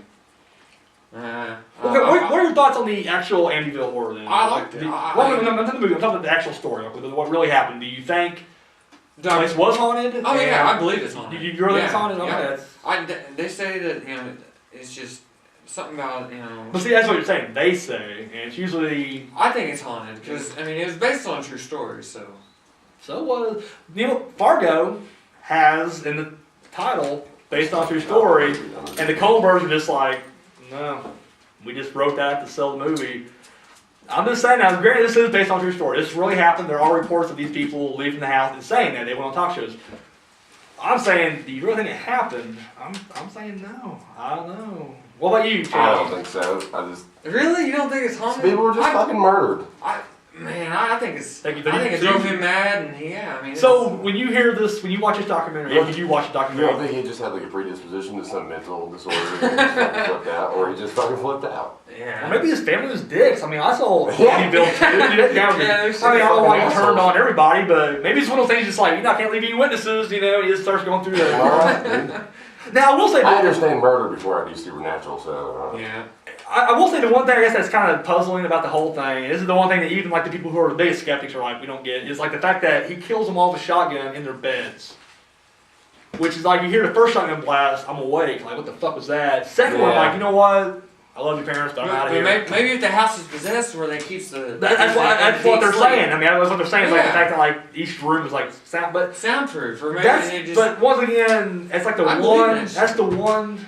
Okay, what are your thoughts on the actual Amityville Horror then? I liked it. I'm not the movie, I'm talking about the actual story, what really happened. Do you think the place was haunted? Oh yeah, I believe it's haunted. You really think it's haunted? Okay, they say that, it's just... something about, But see, that's what you're saying. They say, and it's usually... I think it's haunted, because, it was based on a true story, so... So was... Fargo has, in the title, based on a true story, and the Coenbergs are just like, no, we just wrote that to sell the movie. I'm just saying now, granted, this is based on a true story. This really happened. There are reports of these people leaving the house and saying that. They went on talk shows. I'm saying, do you really think it happened? I'm saying no. I don't know. What about you, Chad? I don't think so. I just Really? You don't think it's haunted? people were just fucking murdered. I think it's. Thank you. I think it drove him mad, and yeah, I mean. So when you hear this, when you watch this documentary, if you do watch the You documentary, don't think he just had like a predisposition to some mental disorder and just fucking flipped out, or he just fucking flipped out? Yeah. or maybe his family was dicks. I mean, I saw Amityville too. That down Yeah, I there's mean, I don't know why he fucking turned assholes. on everybody, but maybe it's one of those things. Just like I can't leave any witnesses. You know, he just starts going through All that. right, dude. Now I will say, I understand murder before I do supernatural, so. Yeah. I will say the one thing I guess that's kind of puzzling about the whole thing. And this is the one thing that even like the people who are the biggest skeptics are like, we don't get is like the fact that he kills them all with a shotgun in their beds. Which is like you hear the first shotgun blast, I'm awake. Like what the fuck was that? Second one, Yeah. like you know what? I love your parents, but I'm out of here. Maybe if the house is possessed, where they keeps the. That's what they're saying. I mean, that's what they're saying. Is like the Yeah. fact that like each room is like sound, but Soundproof, or maybe that's they just. but once again, it's like the I believe in one. it. That's the one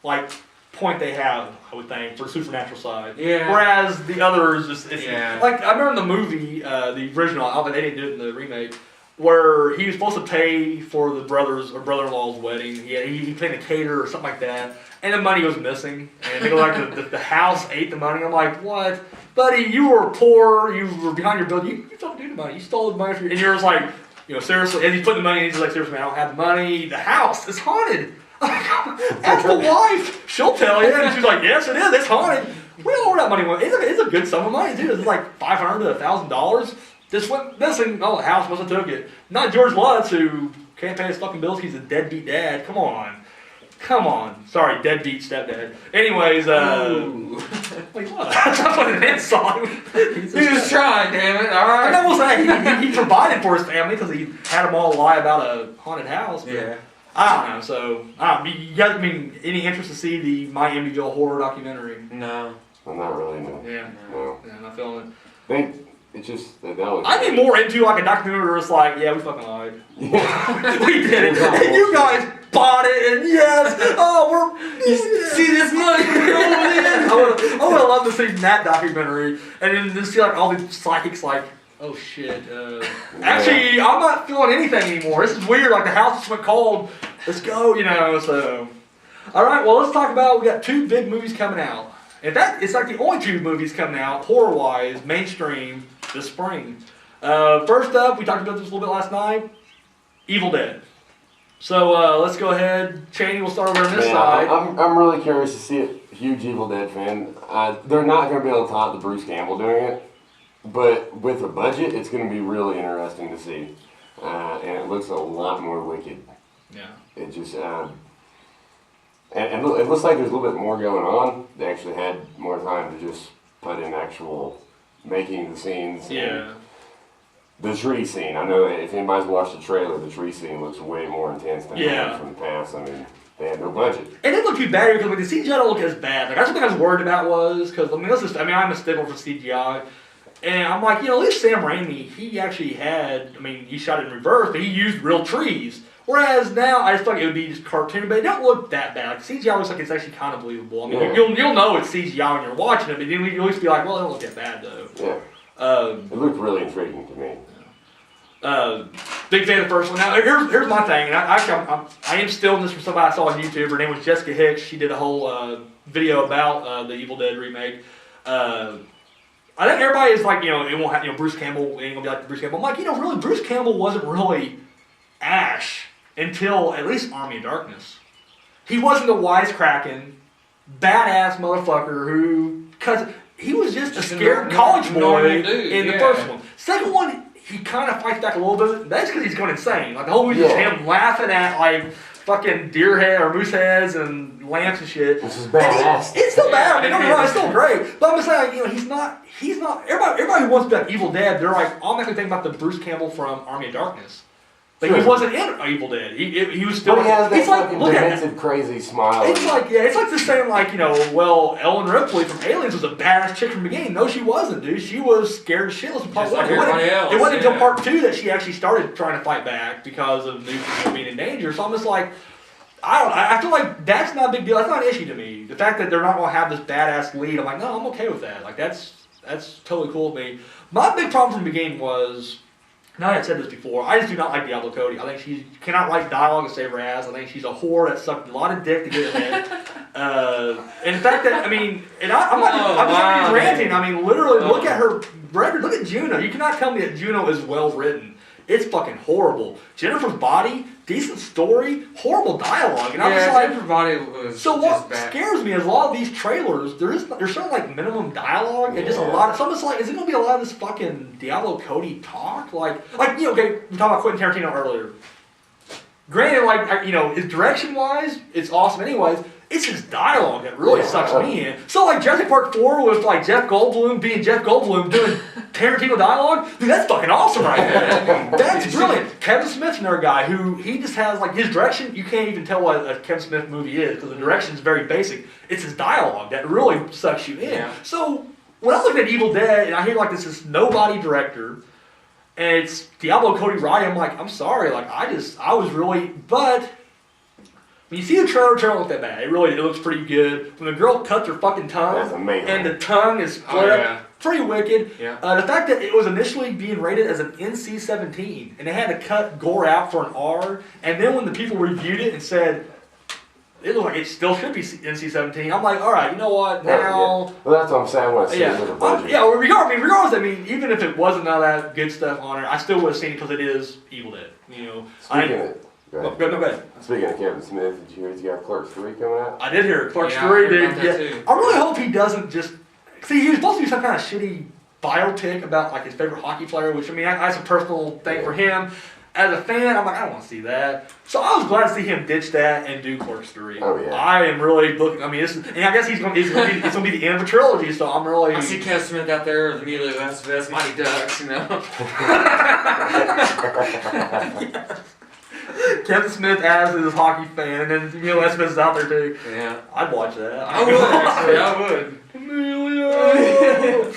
like point they have, I would think, for the supernatural side. Yeah. Whereas the others just it's Yeah. like I remember in the movie, the original. I don't think they didn't do it in the remake. Where he was supposed to pay for the brother's or brother-in-law's wedding. He paid a caterer or something like that. And the money was missing. And they go like the house ate the money. I'm like, what? Buddy, you were poor. You were behind your bill. You don't do the money. You stole the money. And you're just like, seriously. And he's putting the money in. He's like, seriously, man, I don't have the money. The house is haunted. Ask the wife. She'll tell you. And she's like, yes, it is. It's haunted. We don't know where that money went. It's a good sum of money, too. It's like $500 to $1,000. This went missing. Oh, the house must have took it. Not George Lutz, who can't pay his fucking bills. He's a deadbeat dad. Come on. Sorry, deadbeat stepdad. Anyways, wait, what? That's not an insult. He was trying, damn it. All right. I will say he provided for his family because he had them all lie about a haunted house. But Yeah. I don't know. So, you guys, any interest to see the My Amityville horror documentary? No. I'm not really, no. Yeah. No. Yeah, I'm not feeling it. It's just, that was... I'd be more into like a documentary where it's like, yeah, we fucking lied. Yeah. We did it. And you guys bought it, and yes, See this money rolling in? I would have loved to see that documentary, and then just see like all these psychics like, oh shit. Actually, I'm not feeling anything anymore. This is weird. Like the house just went cold. Let's go, So, all right. Well, let's talk about. We got two big movies coming out. In fact, it's like the only two movies coming out horror-wise, mainstream, this spring. First up, we talked about this a little bit last night. Evil Dead. So let's go ahead. Chaney, we'll start over on this side. I'm really curious to see it. Huge Evil Dead fan. They're not going to be able to top the Bruce Campbell doing it, but with a budget, it's going to be really interesting to see. And it looks a lot more wicked. Yeah. It just and it looks like there's a little bit more going on. They actually had more time to just put in actual making the scenes. Yeah. The tree scene. I know if anybody's watched the trailer, the tree scene looks way more intense than the one from the past. I mean, they had no budget. It didn't look too bad because like, the CGI don't look as bad. Like that's something I was worried about was because I'm a stickler for CGI, and I'm like at least Sam Raimi he actually had he shot it in reverse, but he used real trees. Whereas now I just feel like it would be just cartoon, but it don't look that bad. Like CGI looks like it's actually kind of believable. I mean, Yeah. you'll know it's CGI when you're watching it, but you'll at least be like, well, it don't look that bad though. Yeah. It looked really intriguing to me. Big fan of the first one. Now, here's my thing. And I am stealing this from somebody I saw on YouTube. Her name was Jessica Hicks. She did a whole video about the Evil Dead remake. I think everybody is like, it won't have, Bruce Campbell ain't gonna be like Bruce Campbell. I'm like, really, Bruce Campbell wasn't really Ash until at least Army of Darkness. He wasn't the wisecracking, badass motherfucker cause he was just a scared college boy in the first one. Second one, he kind of fights back a little bit. That's because he's going insane. Like the whole movie is him laughing at like fucking deer head or moose heads and lamps and shit. This is badass. It's still bad. Don't get me wrong, it's still great. But I'm just saying, he's not. Everybody who wants to be like Evil Dead, they're like automatically thinking about the Bruce Campbell from Army of Darkness. But he wasn't in Evil Dead. He was still. But he has that he's like, fucking look at demented, crazy smile. It's like the same Ellen Ripley from Aliens was a badass chick from the beginning. No, she wasn't, dude. She was scared shitless in part Just one. like everybody else, It wasn't until part two that she actually started trying to fight back because of new people being in danger. So I'm just like, I feel like that's not a big deal. That's not an issue to me. The fact that they're not going to have this badass lead, I'm like, no, I'm okay with that. Like that's totally cool with me. My big problem from the beginning was Now I've said this before. I just do not like Diablo Cody. I think she cannot write dialogue to save her ass. I think she's a whore that sucked a lot of dick to get ahead. And the fact that I'm just ranting. I mean, literally, look at her record. Look at Juno. You cannot tell me that Juno is well written. It's fucking horrible. Jennifer's Body, decent story, horrible dialogue. And I'm just like, Jennifer's Body was so just what scares me is a lot of these trailers, there's certain like minimum dialogue and just a lot of, so I'm just like, is it gonna be a lot of this fucking Diablo Cody talk? Like, okay, we talked about Quentin Tarantino earlier. Granted, like, his direction wise, it's awesome anyways. It's his dialogue that really sucks me in. So like Jurassic Park 4 with like Jeff Goldblum being Jeff Goldblum doing Tarantino dialogue, dude, that's fucking awesome right there. That's brilliant. Kevin Smith's another guy who he just has like his direction. You can't even tell what a Kevin Smith movie is because the direction is very basic. It's his dialogue that really sucks you in. Yeah. So when I look at Evil Dead and I hear like this is nobody director and it's Diablo Cody writing, I'm like, I'm sorry, like I was really, but. When you see the trailer, it doesn't look that bad. It looks pretty good. When the girl cuts her fucking tongue, that's amazing. And the tongue is split up, pretty wicked. Yeah. The fact that it was initially being rated as an NC-17, and they had to cut gore out for an R, and then when the people reviewed it and said, it looked like it still should be NC-17, I'm like, all right, you know what, now... Yeah. Well, that's what I'm saying when I see it with a budget. Regardless, I mean, even if it wasn't all that good stuff on it, I still would have seen it because it is Evil Dead, Go ahead. Speaking of Kevin Smith, did you hear he's got Clerks 3 coming out? I did hear Clerks 3, dude. Yeah. I really hope he doesn't just... See, he was supposed to do some kind of shitty biopic about like his favorite hockey player, which, I mean, that's a personal thing for him. As a fan, I'm like, I don't want to see that. So I was glad to see him ditch that and do Clerks 3. Oh, yeah. I am really looking... I mean, and I guess it's going to be the end of a trilogy, so I'm really... I see Kevin Smith out there with Emilio Estevez, Mighty Ducks, Yes. Kevin Smith as his hockey fan, and then Emilio Estevez is out there too. Yeah, I'd watch that. I would actually. I would. Emilio.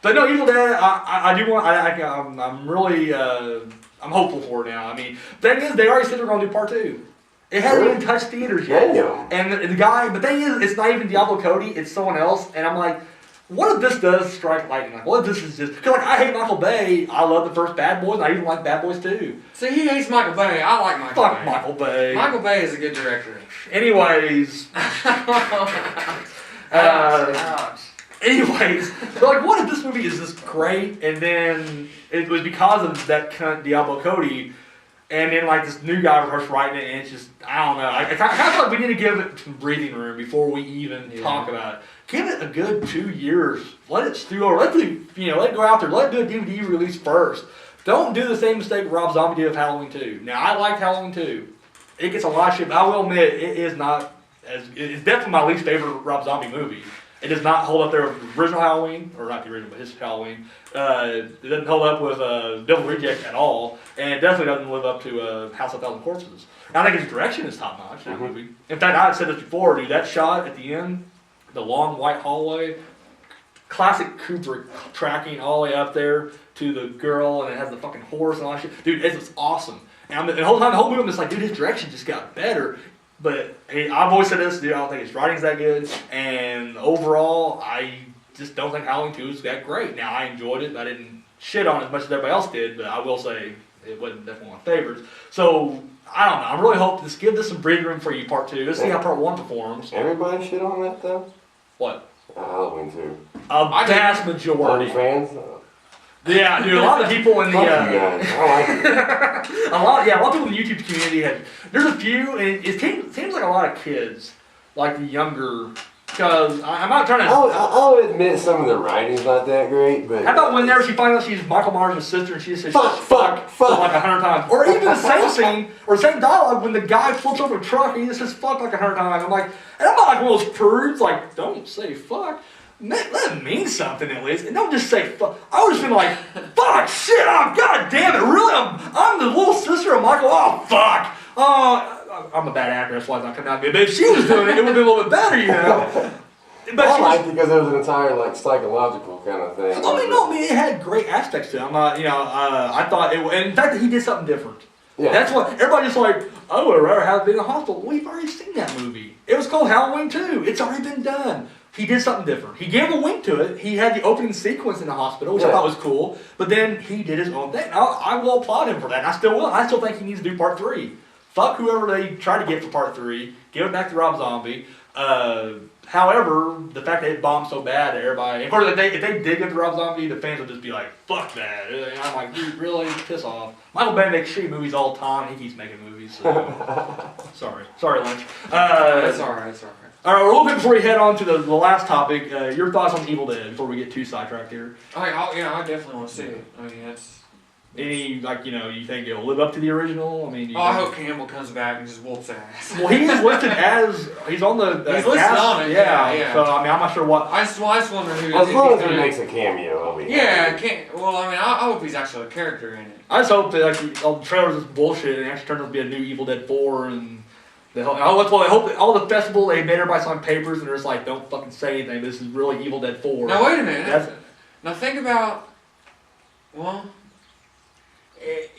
But no, Evil Dead. I do want. I'm really. I'm hopeful for it now. I mean, the thing is, they already said they're going to do part 2. It hasn't even touched theaters yet. Damn. And the guy. The thing is, it's not even Diablo Cody. It's someone else. And I'm like. What if this does strike lightning? Like, what if this is just... Because, like, I hate Michael Bay. I love the first Bad Boys, and I even like Bad Boys 2. See, he hates Michael Bay. I like Michael Bay. Fuck Michael Bay. Michael Bay is a good director. Anyways... Ouch. Anyways, so, like, what if this movie is just great, and then it was because of that cunt Diablo Cody, and then, like, this new guy starts writing it, and it's just... I don't know. I kind of feel like we need to give it some breathing room before we even talk about it. Give it a good 2 years. Let it stew over. Let it go out there. Let it do a DVD release first. Don't do the same mistake Rob Zombie did with Halloween 2. Now, I liked Halloween 2. It gets a lot of shit, but I will admit, it is not as... It's definitely my least favorite Rob Zombie movie. It does not hold up there with the original Halloween, or not the original, but his Halloween. It doesn't hold up with Devil Reject at all, and it definitely doesn't live up to House of Thousand Corpses. And I think his direction is top notch in that movie. In fact, I had said this before, dude. That shot at the end, the long white hallway, classic Kubrick tracking all the way up there to the girl, and it has the fucking horse and all that shit. Dude, it's awesome. And the whole time, I'm just like, dude, his direction just got better. But hey, I've always said this, dude, I don't think his writing's that good. And overall, I just don't think Halloween 2 is that great. Now, I enjoyed it. I didn't shit on it as much as everybody else did, but I will say it wasn't definitely one of my favorites. So, I don't know. I really hope to give this some breathing room for you, part 2. Let's see how part 1 performs. Everybody shit on that, though? What? Halloween 2. A vast majority. Fans? Yeah, dude, a lot of people in the... I like it. a lot of people in the YouTube community there's a few, and it seems like a lot of kids, like the younger, because I'm not trying to... I'll admit some of the writing's not that great, but... How about whenever she finds out she's Michael Myers' sister, and she just says, fuck, like 100 times. Or even the same scene, or the same dialogue, when the guy flips over a truck, and he just says fuck like 100 times. I'm like, and I'm not like one of those prudes, like, don't say fuck. Let it mean something at least, and don't just say fuck. I would just been like, fuck, shit, oh, god damn it, really? I'm the little sister of Michael, oh, fuck. Oh, I'm a bad actor, that's why it's not coming out good. But if she was doing it, it would be a little bit better, you know? But I liked it because it was an entire, like, psychological kind of thing. I mean, it had great aspects to it. I thought it, and the fact that he did something different. Yeah. That's what, everybody's like, I would rather have been in a hospital. We've already seen that movie. It was called Halloween 2. It's already been done. he did something different. He gave a wink to it. He had the opening sequence in the hospital, which I thought was cool. But then he did his own thing. I will applaud him for that. And I still will. I still think he needs to do part 3. Fuck whoever they try to get for part 3. Give it back to Rob Zombie. However, the fact that it bombed so bad that everybody, of course, if they did get to Rob Zombie, the fans would just be like, fuck that. And I'm like, dude, really? Piss off. Michael Bay makes shitty movies all the time. He keeps making movies. So. Sorry, Lynch. That's alright, it's alright. All right, a little bit before we head on to the last topic, your thoughts on Evil Dead before we get too sidetracked here. I definitely want to see it. I mean, that's... Any, you think it'll live up to the original? I mean, I hope Campbell comes back and just whoops ass. Well, he's listed as, he's on the he's listed on it, yeah. So, I mean, I'm not sure what. I just wonder who... As long as he makes a cameo, I'll be I hope he's actually a character in it. I just hope that, all the trailers is bullshit and it actually turns out to be a new Evil Dead 4 and... I hope that all the festival, they made everybody sign papers and they're just like, don't fucking say anything, this is really Evil Dead 4. Now, wait a minute. Now, think about... Well...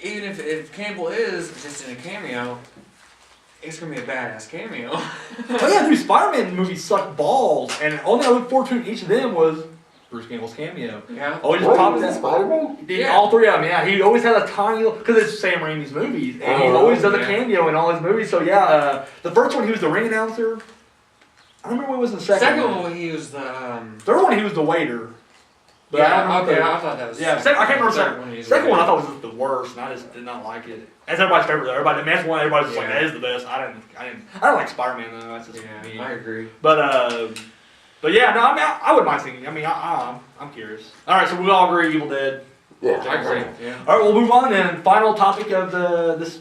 Even if Campbell is just in a cameo, it's gonna be a badass cameo. Oh yeah, dude, Spider-Man movies suck balls, and only I look forward to in each of them was Bruce Campbell's cameo. Yeah. Always just popped that Spider-Man? Yeah. All 3 of them, yeah. He always had a tiny, because it's Sam Raimi's movies, and he always does a cameo in all his movies. So yeah, the first one he was the ring announcer. I don't remember what was the second one. Second one he was the. Third one he was the waiter. But I thought that was. Yeah, I can't remember second one. Second one I thought was just the worst, and I just did not like it. That's everybody's favorite though. That's one everybody's just like, that is the best. I don't like Spider-Man though. That's just me. I agree. But yeah, no, I mean, I wouldn't mind seeing. I mean, I'm curious. All right, so we all agree, Evil Dead. Yeah, I agree. Yeah. All right, we'll move on then. Final topic of this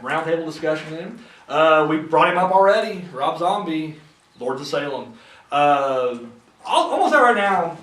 roundtable discussion. Then we brought him up already. Rob Zombie, Lords of Salem. I'm almost there right now.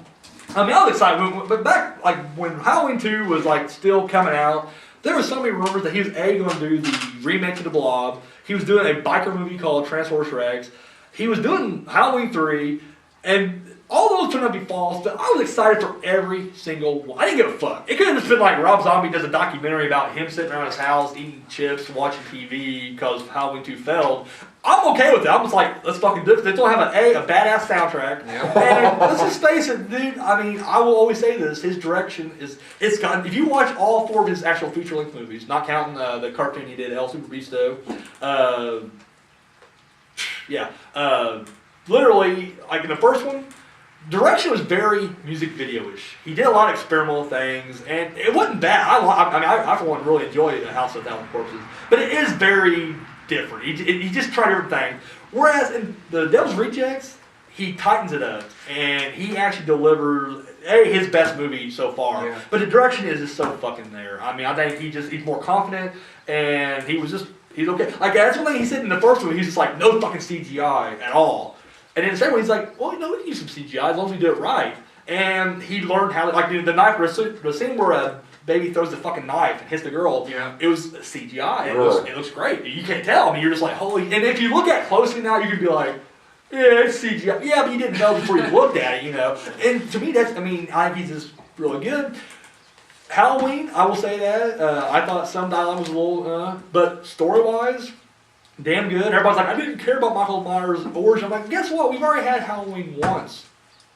I mean, I was excited, but back when Halloween 2 was still coming out, there was so many rumors that he was going to do the remake of The Blob. He was doing a biker movie called Transformers Rex. He was doing Halloween 3, and all those turned out to be false, but I was excited for every single one. I didn't give a fuck. It could have just been like Rob Zombie does a documentary about him sitting around his house, eating chips, watching TV because Halloween 2 failed. I'm okay with it. I'm just like, let's fucking do it. They still have a badass soundtrack. Yep. And let's just face it, dude. I mean, I will always say this. His direction it's gotten, if you watch all 4 of his actual feature-length movies, not counting the cartoon he did, El Super Beasto, literally, in the first one, direction was very music video-ish. He did a lot of experimental things, and it wasn't bad. I for one, really enjoy House of Thousand Corpses, but it is very different. He just tried everything. Whereas in The Devil's Rejects, he tightens it up, and he actually delivers his best movie so far. Yeah. But the direction is just so fucking there. I mean, I think he's more confident, and he's okay. That's one thing he said in the first one. He's just like, no fucking CGI at all. And in the second one, he's like, well, we can use some CGI as long as we do it right. And he learned how to, the knife, the scene where a baby throws the fucking knife and hits the girl, it was CGI. It looks great. You can't tell. I mean, you're just like, holy. And if you look at it closely now, you can be like, yeah, it's CGI. Yeah, but you didn't know before you looked at it, And to me, I think he's just really good. Halloween, I will say that. I thought some dialogue was a little, but story-wise, damn good. Everybody's like, I didn't care about Michael Myers' origin. I'm like, guess what? We've already had Halloween once.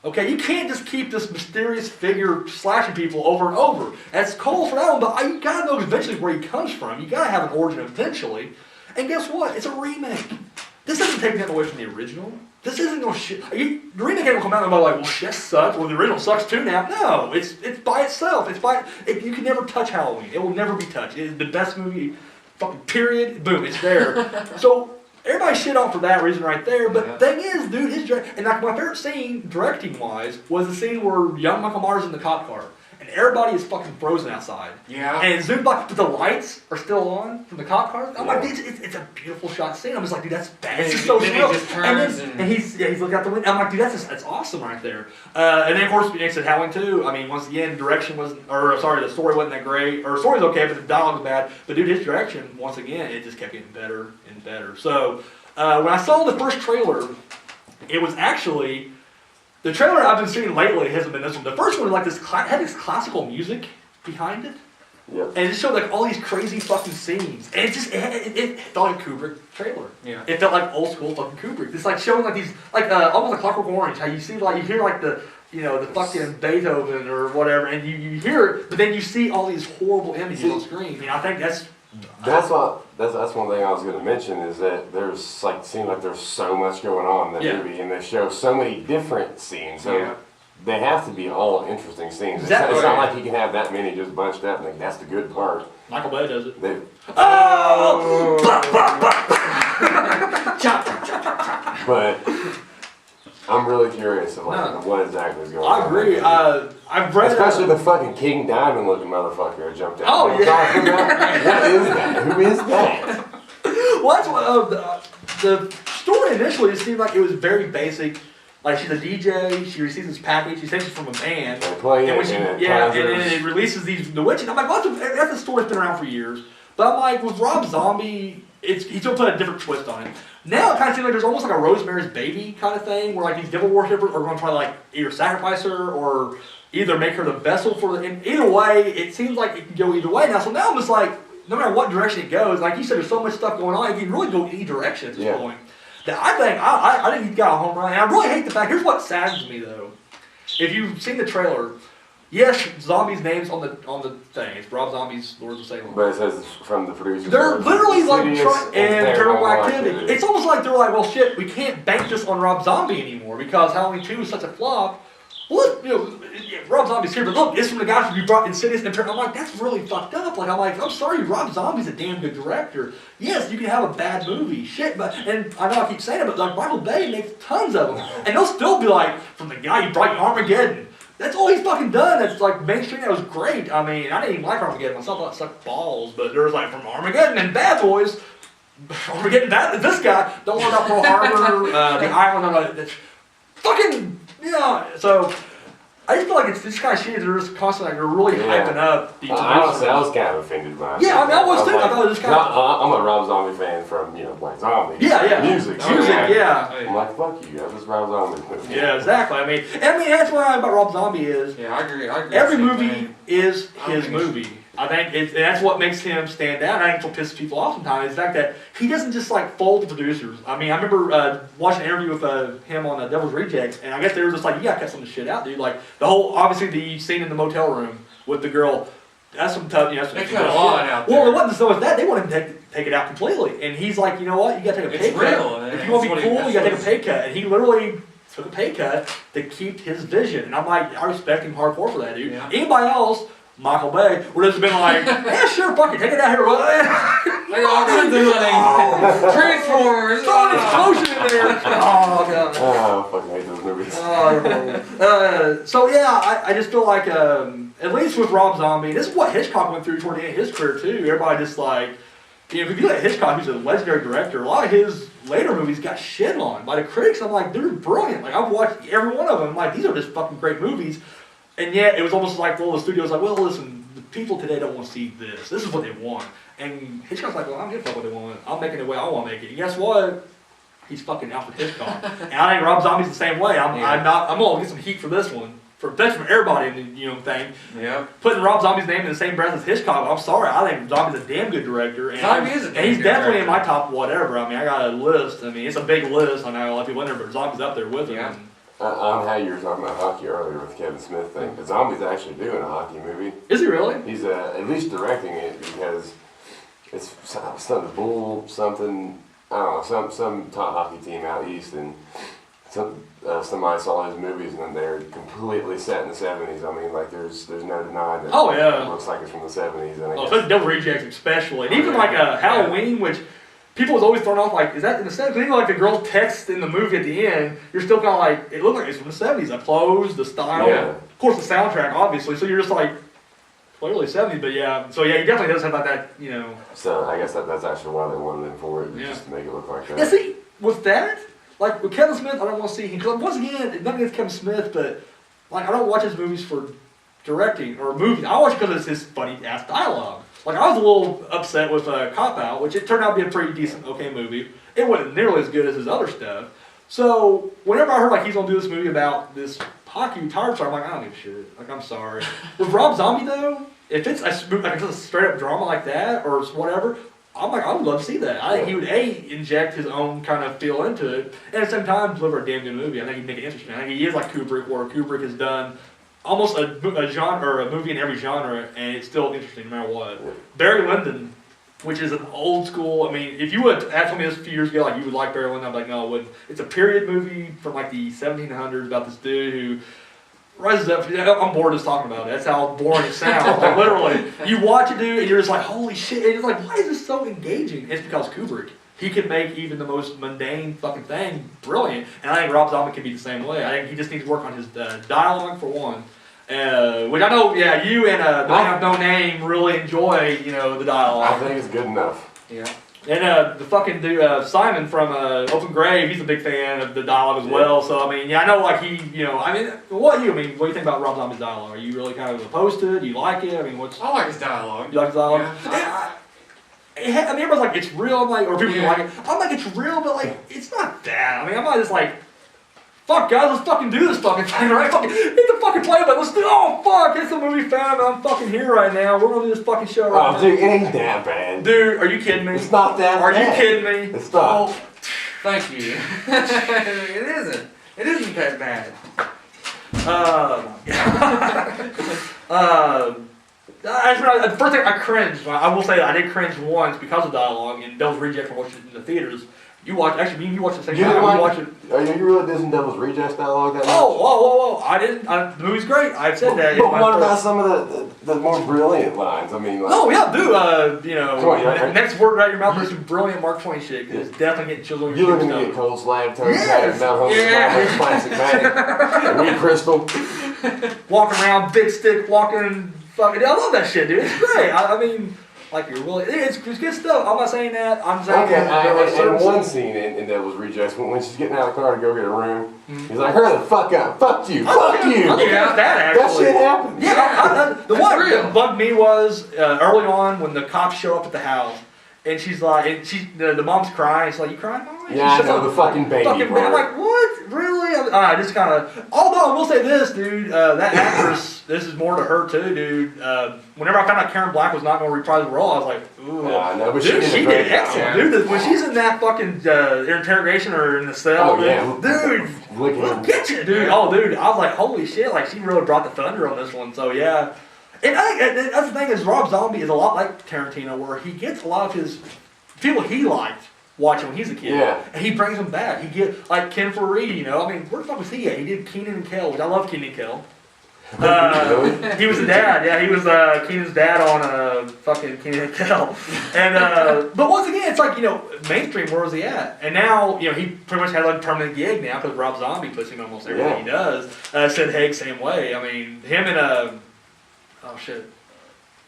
Okay, you can't just keep this mysterious figure slashing people over and over. That's cool for that one, but you gotta know eventually where he comes from. You gotta have an origin eventually. And guess what? It's a remake. This doesn't take nothing away from the original. This isn't no shit. The remake ain't gonna come out and be like, well, shit sucks. Well, the original sucks too now. No, it's by itself. You can never touch Halloween. It will never be touched. It is the best movie. Fucking period. Boom. It's there. So. Everybody shit on for that reason right there, but thing is, dude, and my favorite scene, directing-wise, was the scene where young Michael Myers is in the cop car, and everybody is fucking frozen outside. Yeah. And it's zoomed by, but the lights are still on from the cop car. I'm like, it's a beautiful shot scene. I'm just like, dude, that's bad. It's just so real. And he's looking out the window. I'm like, dude, that's awesome right there. And then, of course, next to Halloween 2, I mean, once again, the story wasn't that great. Or the story's okay, but the dialogue was bad. But dude, his direction, once again, it just kept getting better and better. So, when I saw the first trailer, it was actually, the trailer I've been seeing lately hasn't been this one. The first one was had this classical music behind it. Yep. And it just showed like all these crazy fucking scenes. And it felt like Kubrick trailer. Yeah. It felt like old school fucking Kubrick. It's like showing like these, like almost like Clockwork Orange, how you see like, you hear like the fucking Beethoven or whatever, and you hear it, but then you see all these horrible images on screen. I mean, I think that's one thing I was going to mention is that there's like, seems like there's so much going on in that movie, and they show so many different scenes. So they have to be all interesting scenes. Exactly. It's not like you can have that many just bunched up, and like, that's the good part. Michael Bay does it. Oh! Chop, chop, chop, chop, chop. But I'm really curious of like what exactly is going on. I agree. I've read, especially the fucking King Diamond looking motherfucker who jumped out. Oh, What is that? Who is that? Well, that's what the story initially it seemed like it was very basic. Like she's a DJ, she receives this package, she takes it from a band, and when and then it releases these the witches. I'm like, that's the story's been around for years. But I'm like, with Rob Zombie, he's gonna put a different twist on it. Now it kind of seems like there's almost like a Rosemary's Baby kind of thing, where like these devil worshippers are gonna try to like either sacrifice her or either make her the vessel for the. And either way, it seems like it can go either way now. So now I'm just like, no matter what direction it goes, like you said, there's so much stuff going on, it can really go any direction at this point. That I think he's got a home run. And I really hate the fact. Here's what saddens me though. If you've seen the trailer, yes, Zombie's name's on the thing. It's Rob Zombie's Lords of Salem. But it says from the producers. They're literally like trying and terrible activity. It's almost like they're like, well, shit, we can't bank this on Rob Zombie anymore because Halloween 2 is such a flop. Well, Rob Zombie's here, but look, it's from the guy who brought Insidious and I'm like, that's really fucked up. Like, I'm sorry, Rob Zombie's a damn good director. Yes, you can have a bad movie, shit, and I know I keep saying it, but like Michael Bay makes tons of them, and they'll still be like, from the guy who brought Armageddon. That's all he's fucking done. That's like mainstream. That was great. I mean, I didn't even like Armageddon myself. I thought it sucked balls, but there was like from Armageddon and Bad Boys. Armageddon, this guy don't want about Pearl Harbor, the island, that's fucking So I just feel like it's this kind of shit. They're just constantly, like, they're really hyping up the. Honestly, I was kind of offended by it. Yeah, I mean, I was too. I thought it was kind of. I'm a Rob Zombie fan from Black Zombie. Yeah. Music, yeah. I'm like, fuck you. That was Rob Zombie movie. Yeah, exactly. I mean, that's what I like about Rob Zombie is. Yeah, I agree. Every movie is his movie. I think and that's what makes him stand out. I think what pisses people off sometimes is the fact that he doesn't just like fold the producers. I mean, I remember watching an interview with him on Devil's Rejects, and I guess they were just like, you gotta cut some of the shit out, dude. Like the whole, obviously the scene in the motel room with the girl. That's some tough. They cut a lot out there. Well, it wasn't so much that they wanted to take it out completely, and he's like, you know what, you gotta take a pay cut. Real, if you want to be cool, you gotta take a pay cut, and he literally took a pay cut to keep his vision, and I'm like, I respect him hardcore for that, dude. Yeah. Anybody else? Michael Bay would have been like, yeah, sure, fuck it, take it out here. They all gonna do Transformers. Throw an explosion in there. Oh god. Oh, I fucking hate those movies. So yeah, I just feel like at least with Rob Zombie, this is what Hitchcock went through toward the end of his career too. Everybody just like, if you look at Hitchcock, who's a legendary director, a lot of his later movies got shit on by the critics. I'm like, they're brilliant. Like I've watched every one of them. I'm like, these are just fucking great movies. And yet, it was almost like, well, the studio's like, well, listen, the people today don't want to see this. This is what they want. And Hitchcock's like, well, I don't give a fuck what they want. I'll make it the way I want to make it. And guess what? He's fucking Alfred Hitchcock. And I think Rob Zombie's the same way. I'm gonna get some heat for this one. That's from everybody in the thing. Yeah. Putting Rob Zombie's name in the same breath as Hitchcock, I'm sorry. I think Zombie's a damn good director. And Zombie is a damn he's good definitely director. in my top whatever. I mean, I got a list. I mean, it's a big list. I know a lot of people in there, but Zombie's up there with him. Yeah. On how you were talking about hockey earlier with Kevin Smith thing, the Zombie's actually doing a hockey movie. Is he really? He's at least directing it because it's something Bull something, I don't know, some top hockey team out east, and somebody saw his movies and then they're completely set in the 70s. I mean, like there's no denying that. Oh yeah. It looks like it's from the 70s. Especially Devil Rejects especially, and even like Halloween, which. People was always thrown off like, is that in the 70s? Even like the girl text in the movie at the end, you're still kind of like, it looked like it's from the 70s. The clothes, the style, of course the soundtrack, obviously. So you're just like, clearly 70s, but yeah. So yeah, he definitely does have like that, So I guess that's actually why they wanted him for it, just to make it look like that. Yeah, see, with that, like with Kevin Smith, I don't want to see him, because once again, nothing against Kevin Smith, but like I don't watch his movies for directing or movies. I watch it because it's his funny ass dialogue. Like, I was a little upset with Cop Out, which it turned out to be a pretty decent, okay movie. It wasn't nearly as good as his other stuff. So, whenever I heard, like, he's going to do this movie about this hockey retired star, I'm like, I don't give a shit. Like, I'm sorry. With Rob Zombie, though, if it's like a straight up drama like that or whatever, I'm like, I would love to see that. I think he would inject his own kind of feel into it, and at the same time deliver a damn good movie. I think he'd make it interesting. I think he is like Kubrick, where Kubrick has done almost a genre or a movie in every genre, and it's still interesting no matter what. Barry Lyndon, which is an old school. I mean, if you would have told me this a few years ago, like you would like Barry Lyndon, I'm like, no, I wouldn't. It's a period movie from like the 1700s about this dude who rises up. I'm bored just talking about it. That's how boring it sounds. Like literally, you watch it, dude, and you're just like, holy shit! And it's like, why is this so engaging? It's because Kubrick. He can make even the most mundane fucking thing brilliant, and I think Rob Zombie can be the same way. I think he just needs to work on his dialogue for one. Which I know, yeah, you and the Man of No Name really enjoy, the dialogue. I think it's good enough. Yeah. And the fucking dude, Simon from Open Grave, he's a big fan of the dialogue as well. So, I mean, yeah, I know, like, what do you think about Rob Zombie's dialogue? Are you really kind of opposed to it? Do you like it? I mean, I like his dialogue. You like his dialogue? Yeah. I mean, everybody's like, it's real, I'm like, or people like it. I'm like, it's real, but, like, it's not that. I mean, I'm not just like, fuck, guys, let's fucking do this fucking thing, right? Fucking hit the fucking play button. Let's do. Oh fuck, it's a movie fan. I'm fucking here right now. We're gonna do this fucking show right now. Dude, it ain't that bad. Dude, are you kidding me? It's not that Are bad. you kidding me? It's not. Oh, Thank you. It isn't. It isn't that bad. The first thing I cringed. I will say that I did cringe once because of dialogue and Devil's Reject from watching it in the theaters. You watched you watched the same You time. didn't You like watched it. Are you really dissing Devil's Rejects dialogue that much? Whoa! I didn't. The movie's great. I've said that. But what about some of the more brilliant lines? I mean, like, Oh yeah, dude. Come on, next word out of your mouth is some brilliant Mark Twain shit. Cause it's definitely getting chills on you're your looking to cheeks. get cold slab, toes, Yes! yeah. Plastic bag, weed crystal. Walking around, big stick, walking. Fucking. I love that shit, dude. It's great. I mean. Like you're really, it's good stuff. I'm not saying that. I'm saying And one scene in Devil's Rejects when she's getting out of the car to go get a room, he's like, "Hurry the fuck up! Fuck you! Fuck you!" Yeah, that actually. That shit happened. Yeah, the one real. that bugged me was early on when the cops show up at the house. And she's like, the mom's crying. She's like, "You crying, Mom?" Yeah, I know, the fucking baby I'm part. like, what? Really? I just kind of. Although I will say this, dude, that actress. This is more to her too, dude. Whenever I found out Karen Black was not going to reprise the role, I was like, ooh. Yeah, I know, but dude, she did excellent, job. dude. When she's in that fucking interrogation or in the cell, dude, look at you, dude. Oh, dude, I was like, holy shit! Like she really brought the thunder on this one. So yeah. And I think that's the thing is Rob Zombie is a lot like Tarantino, where he gets a lot of his people he liked watching when he's a kid, and he brings them back. He get like Ken Faree, I mean, where the fuck was he at? He did Kenan and Kel, which I love Kenan and Kel. He was the dad, yeah. He was Kenan's dad on fucking Kenan and Kel. And but once again, it's like mainstream. Where was he at? And now he pretty much has like a permanent gig now because Rob Zombie puts him in almost everything he does. Sid Haig same way. I mean, him and oh shit.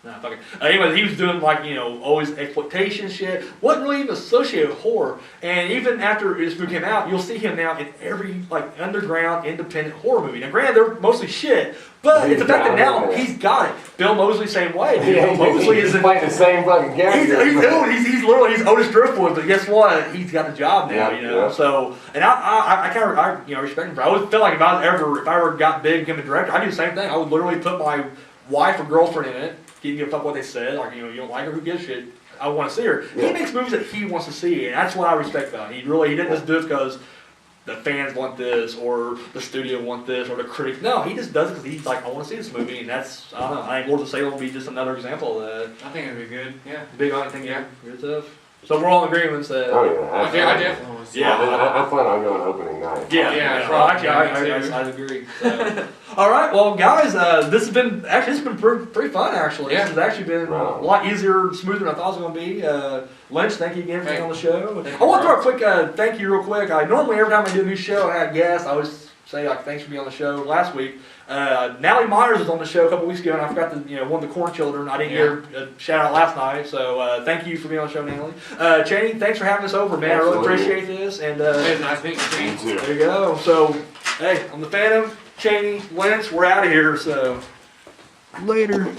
Nah, fuck it. Anyway, he was doing like, always exploitation shit. Wasn't really even associated with horror. And even after this movie came out, you'll see him now in every like underground independent horror movie. Now granted, they're mostly shit, but it's the fact that now he's got it. Bill Moseley same way. Bill Moseley is playing the same fucking character. He's literally Otis Driftwood, but guess what? He's got the job now, So, and I kind of respect him. I always feel like if I ever got big and became a director, I'd do the same thing. I would literally put my wife or girlfriend in it. He didn't give a fuck what they said. Like, you don't like her, who gives a shit? I want to see her. He makes movies that he wants to see, and that's what I respect about him. He didn't just do it because the fans want this, or the studio want this, or the critics. No, he just does it because he's like, I want to see this movie, and that's, I don't know. I think Lords of Salem will be just another example of that. I think it'd be good, yeah. Big on thing, yeah. Good stuff. So we're all in agreement that. Oh yeah, I definitely want to see it. I plan on going opening night. Yeah. Well, actually, I agree. So. All right, well, guys, this has been pretty fun. Actually, Yeah. This has actually been a lot easier, smoother than I thought it was going to be. Lynch, thank you again for being on the show. I want to throw a quick thank you real quick. Normally every time I do a new show, I have guests. I always say like thanks for being on the show. Last week, Natalie Myers was on the show a couple weeks ago, and I forgot to one of the Corn Children. I didn't hear a shout out last night, so thank you for being on the show, Natalie. Chaney, thanks for having us over, man. Absolutely. I really appreciate this. And It's nice meeting you. there you go. So, hey, I'm the Phantom, Chaney, Lynch. We're out of here. So, later.